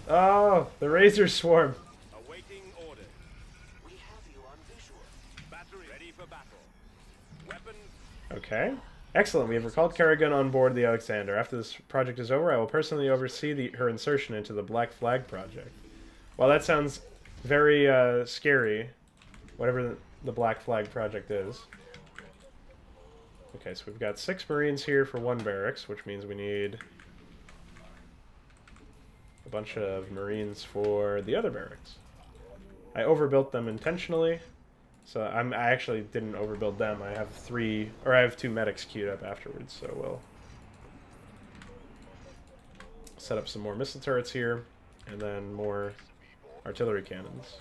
Oh, the Razor Swarm. Awaiting orders. We have you on visual. Battery ready for battle. Weapons. Okay. Excellent. We have recalled Kerrigan on board the Alexander. After this project is over, I will personally oversee her insertion into the Black Flag project. Well, that sounds very scary, whatever the Black Flag project is. Okay, so we've got 6 Marines here for 1 barracks, which means we need a bunch of Marines for the other barracks. I overbuilt them intentionally, so I actually didn't overbuild them. I have 2 medics queued up afterwards, so we'll set up some more missile turrets here, and then more artillery cannons.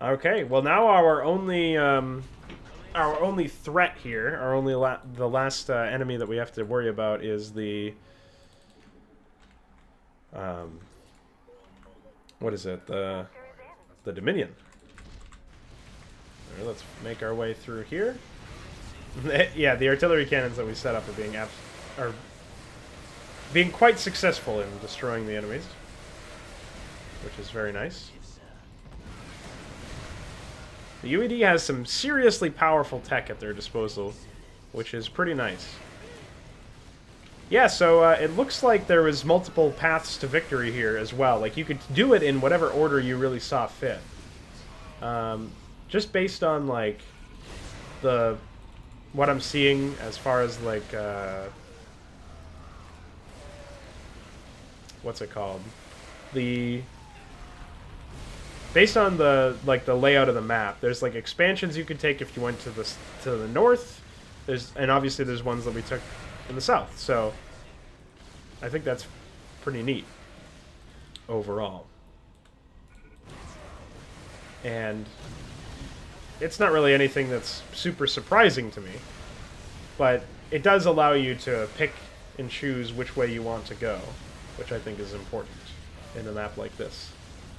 Okay, well now our only threat here, the last enemy that we have to worry about is the what is it? The Dominion. Alright, let's make our way through here. Yeah, the artillery cannons that we set up are being quite successful in destroying the enemies, which is very nice. The UED has some seriously powerful tech at their disposal, which is pretty nice. Yeah, so it looks like there was multiple paths to victory here as well. Like, you could do it in whatever order you really saw fit. Just based on, like, what I'm seeing as far as, like, what's it called? Based on the layout of the map, there's like expansions you could take if you went to the north. And obviously there's ones that we took in the south. So I think that's pretty neat overall. And it's not really anything that's super surprising to me, but it does allow you to pick and choose which way you want to go, which I think is important in a map like this,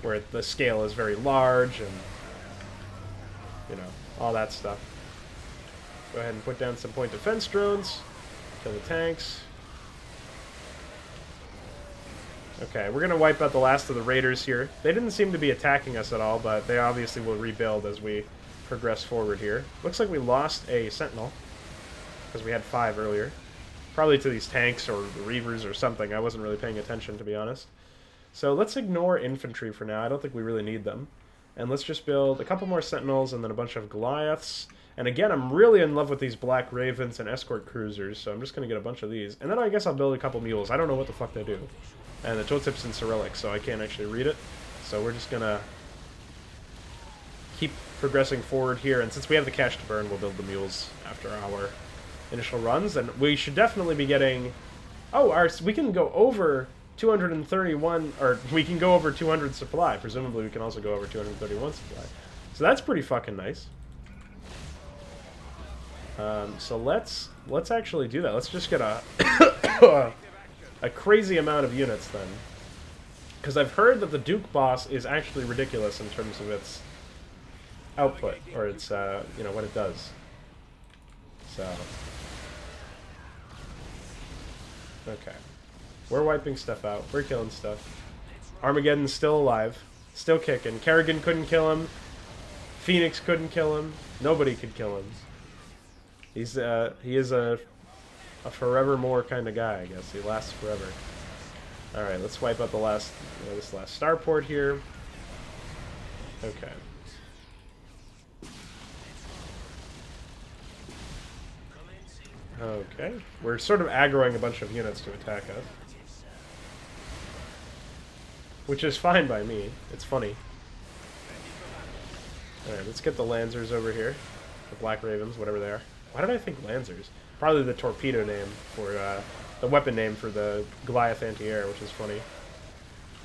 where the scale is very large and, you know, all that stuff. Go ahead and put down some point defense drones. Kill the tanks. Okay, we're going to wipe out the last of the raiders here. They didn't seem to be attacking us at all, but they obviously will rebuild as we progress forward here. Looks like we lost a sentinel, because we had 5 earlier. Probably to these tanks or the reavers or something. I wasn't really paying attention, to be honest. So let's ignore infantry for now. I don't think we really need them. And let's just build a couple more sentinels and then a bunch of Goliaths. And again, I'm really in love with these Black Ravens and escort cruisers, so I'm just going to get a bunch of these. And then I guess I'll build a couple mules. I don't know what the fuck they do. And the tooltip's in Cyrillic, so I can't actually read it. So we're just going to keep progressing forward here. And since we have the cash to burn, we'll build the mules after our initial runs. And we should definitely be getting... Oh, we can go over 231, or we can go over 200 supply. Presumably we can also go over 231 supply. So that's pretty fucking nice. So let's actually do that. Let's just get a a crazy amount of units then, because I've heard that the Duke boss is actually ridiculous in terms of its output, or its you know, what it does. So okay, we're wiping stuff out. We're killing stuff. Armageddon's still alive, still kicking. Kerrigan couldn't kill him. Phoenix couldn't kill him. Nobody could kill him. He is a forevermore kind of guy, I guess. He lasts forever. Alright, let's wipe out this last starport here. Okay. Okay. We're sort of aggroing a bunch of units to attack us, which is fine by me. It's funny. Alright, let's get the Lancers over here. The Black Ravens, whatever they are. Why did I think Lancers? Probably the torpedo name for the weapon name for the Goliath anti-air, which is funny.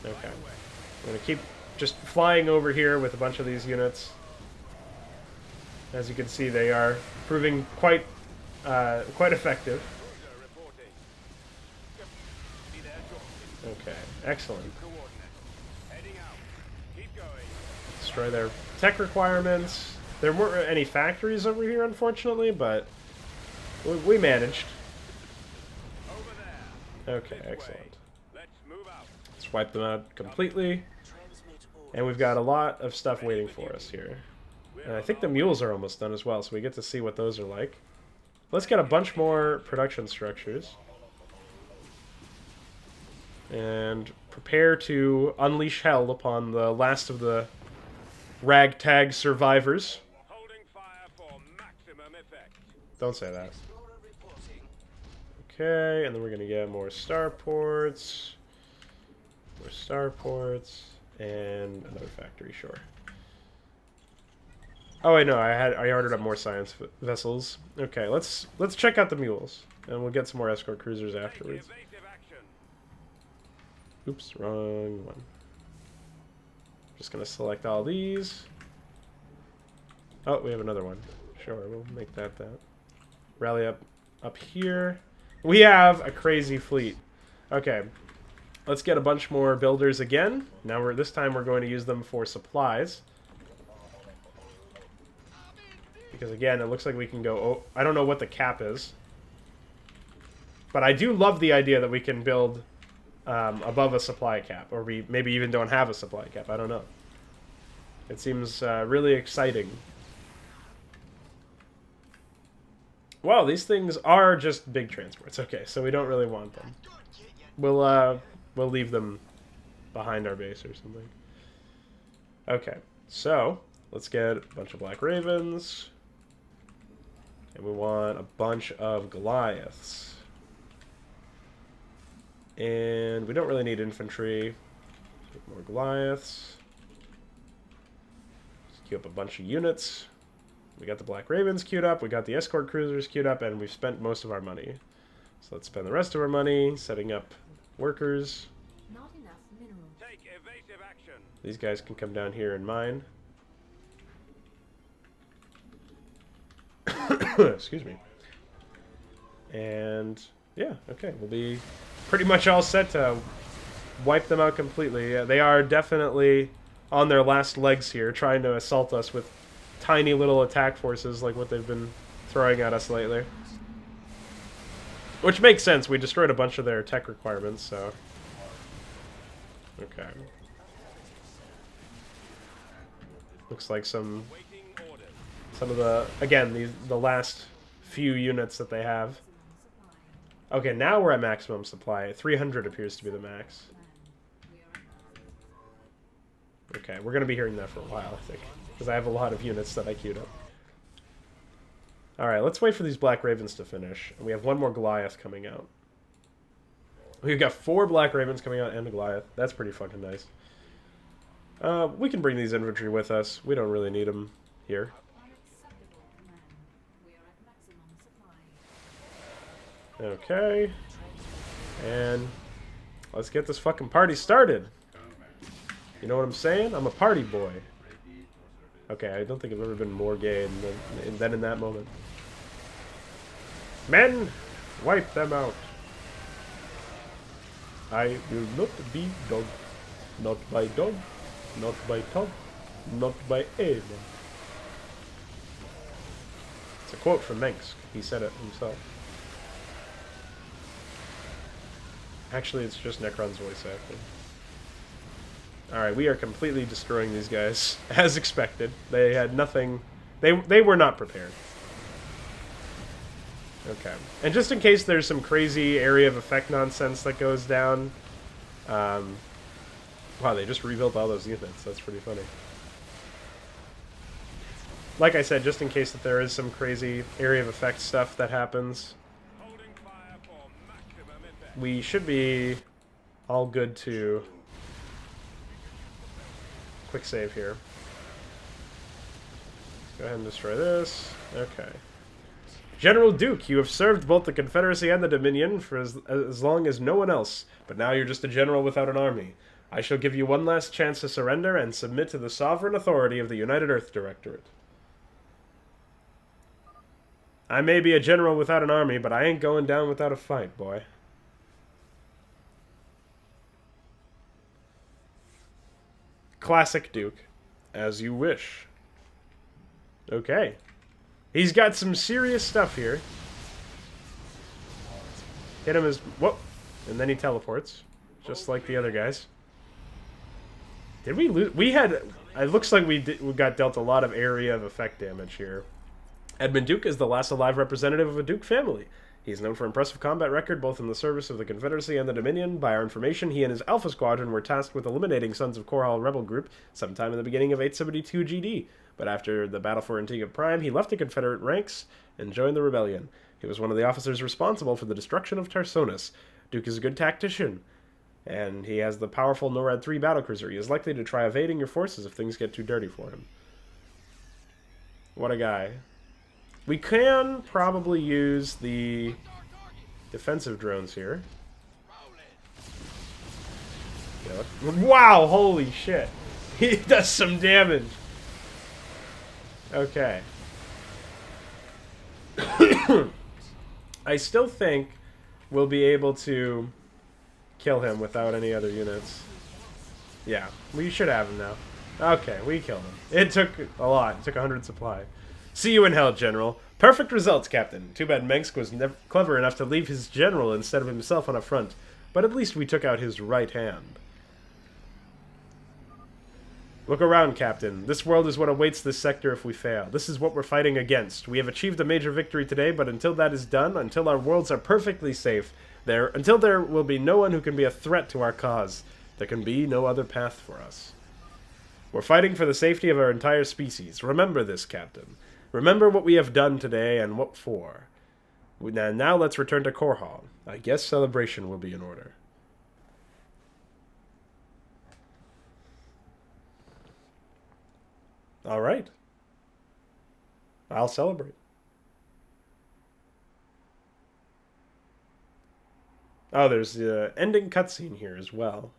Okay. I'm going to keep just flying over here with a bunch of these units. As you can see, they are proving quite effective. Okay, excellent. Destroy their tech requirements. There weren't any factories over here, unfortunately, but we managed. Okay, excellent. Let's wipe them out completely. And we've got a lot of stuff waiting for us here. And I think the mules are almost done as well, so we get to see what those are like. Let's get a bunch more production structures. And prepare to unleash hell upon the last of the ragtag survivors. Don't say that. Okay, and then we're gonna get more starports. More starports. And another factory, sure. Oh wait, no, I ordered up more science vessels. Okay, let's check out the mules, and we'll get some more escort cruisers afterwards. Oops, wrong one. Just gonna select all these. Oh, we have another one. Sure, we'll make that. Rally up here. We have a crazy fleet. Okay, let's get a bunch more builders again. Now this time we're going to use them for supplies. Because again, it looks like we can go... Oh, I don't know what the cap is. But I do love the idea that we can build above a supply cap. Or we maybe even don't have a supply cap. I don't know. It seems really exciting. Wow, these things are just big transports. Okay, so we don't really want them. We'll leave them behind our base or something. Okay, so let's get a bunch of Black Ravens. And we want a bunch of Goliaths. And we don't really need infantry. More Goliaths. Let's queue up a bunch of units. We got the Black Ravens queued up, we got the escort cruisers queued up, and we've spent most of our money. So let's spend the rest of our money setting up workers. Not enough mineral. Take evasive action. These guys can come down here and mine. Excuse me. And yeah, okay, we'll be pretty much all set to wipe them out completely. Yeah, they are definitely on their last legs here, trying to assault us with tiny little attack forces like what they've been throwing at us lately. Which makes sense, we destroyed a bunch of their tech requirements, so... Okay. Looks like some of the... Again, the last few units that they have. Okay, now we're at maximum supply. 300 appears to be the max. Okay, we're going to be hearing that for a while, I think. Because I have a lot of units that I queued up. Alright, let's wait for these Black Ravens to finish. We have one more Goliath coming out. We've got 4 Black Ravens coming out and a Goliath. That's pretty fucking nice. We can bring these infantry with us. We don't really need them here. Unacceptable, command. We are at maximum supply. Okay. And let's get this fucking party started. You know what I'm saying? I'm a party boy. Okay, I don't think I've ever been more gay than in that moment. Men, wipe them out. I will not be dog. Not by dog. Not by tug. Not by anyone. It's a quote from Mengs. He said it himself. Actually, it's just Necron's voice acting. Alright, we are completely destroying these guys, as expected. They had nothing... They were not prepared. Okay. And just in case there's some crazy area of effect nonsense that goes down... wow, they just rebuilt all those units. That's pretty funny. Like I said, just in case that there is some crazy area of effect stuff that happens... we should be all good to... Quick save here. Go ahead and destroy this. Okay. General Duke, you have served both the Confederacy and the Dominion for as long as no one else, but now you're just a general without an army. I shall give you one last chance to surrender and submit to the sovereign authority of the United Earth Directorate. I may be a general without an army, but I ain't going down without a fight, boy. Classic Duke. As you wish. Okay. He's got some serious stuff here. Hit him as... Whoop! And then he teleports. Just like the other guys. Did we lose? We had... It looks like we got dealt a lot of area of effect damage here. Edmund Duke is the last alive representative of a Duke family. He is known for impressive combat record, both in the service of the Confederacy and the Dominion. By our information, he and his Alpha Squadron were tasked with eliminating Sons of Korhal rebel group sometime in the beginning of 872 GD. But after the battle for Antigua Prime, he left the Confederate ranks and joined the rebellion. He was one of the officers responsible for the destruction of Tarsonis. Duke is a good tactician, and he has the powerful NORAD 3 battlecruiser. He is likely to try evading your forces if things get too dirty for him. What a guy. We can probably use the defensive drones here. Wow, holy shit. He does some damage. Okay. I still think we'll be able to kill him without any other units. Yeah, we should have him now. Okay, we killed him. It took a lot. It took 100 supply. See you in hell, General. Perfect results, Captain. Too bad Mengsk was clever enough to leave his general instead of himself on a front. But at least we took out his right hand. Look around, Captain. This world is what awaits this sector if we fail. This is what we're fighting against. We have achieved a major victory today, but until that is done, until our worlds are perfectly safe, until there will be no one who can be a threat to our cause, there can be no other path for us. We're fighting for the safety of our entire species. Remember this, Captain. Remember what we have done today and what for. Now let's return to Korhal. I guess celebration will be in order. All right. I'll celebrate. Oh, there's the ending cutscene here as well.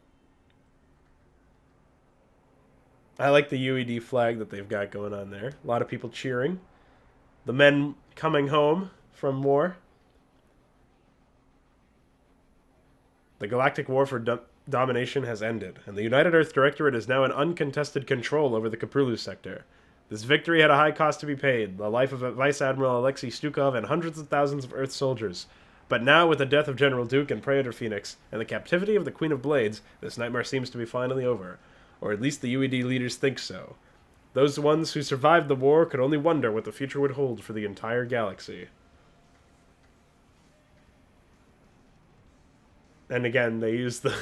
I like the UED flag that they've got going on there. A lot of people cheering. The men coming home from war. The galactic war for domination has ended, and the United Earth Directorate is now in uncontested control over the Kaprulu sector. This victory had a high cost to be paid, the life of Vice Admiral Alexei Stukov and hundreds of thousands of Earth soldiers. But now, with the death of General Duke and Praetor Phoenix, and the captivity of the Queen of Blades, this nightmare seems to be finally over. Or at least the UED leaders think so. Those ones who survived the war could only wonder what the future would hold for the entire galaxy. And again, they use the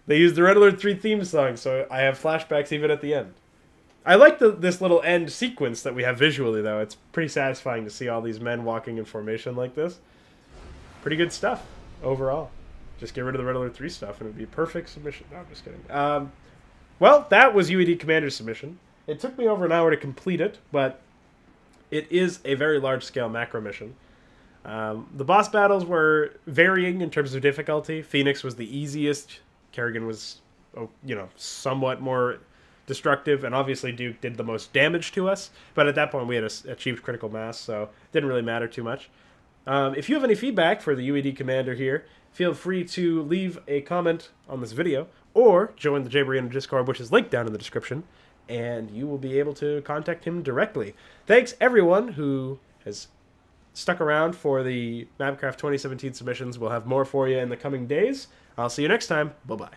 Red Alert 3 theme song, so I have flashbacks even at the end. I like this little end sequence that we have visually, though. It's pretty satisfying to see all these men walking in formation like this. Pretty good stuff, overall. Just get rid of the Red Alert 3 stuff, and it would be a perfect submission. No, I'm just kidding. Well, that was UEDCommander's submission. It took me over an hour to complete it, but it is a very large-scale macro mission. The boss battles were varying in terms of difficulty. Phoenix was the easiest. Kerrigan was, somewhat more destructive, and obviously Duke did the most damage to us. But at that point, we had achieved critical mass, so it didn't really matter too much. If you have any feedback for the UEDCommander here, feel free to leave a comment on this video, or join the Jabriano Discord, which is linked down in the description, and you will be able to contact him directly. Thanks, everyone who has stuck around for the MapCraft 2017 submissions. We'll have more for you in the coming days. I'll see you next time. Bye-bye.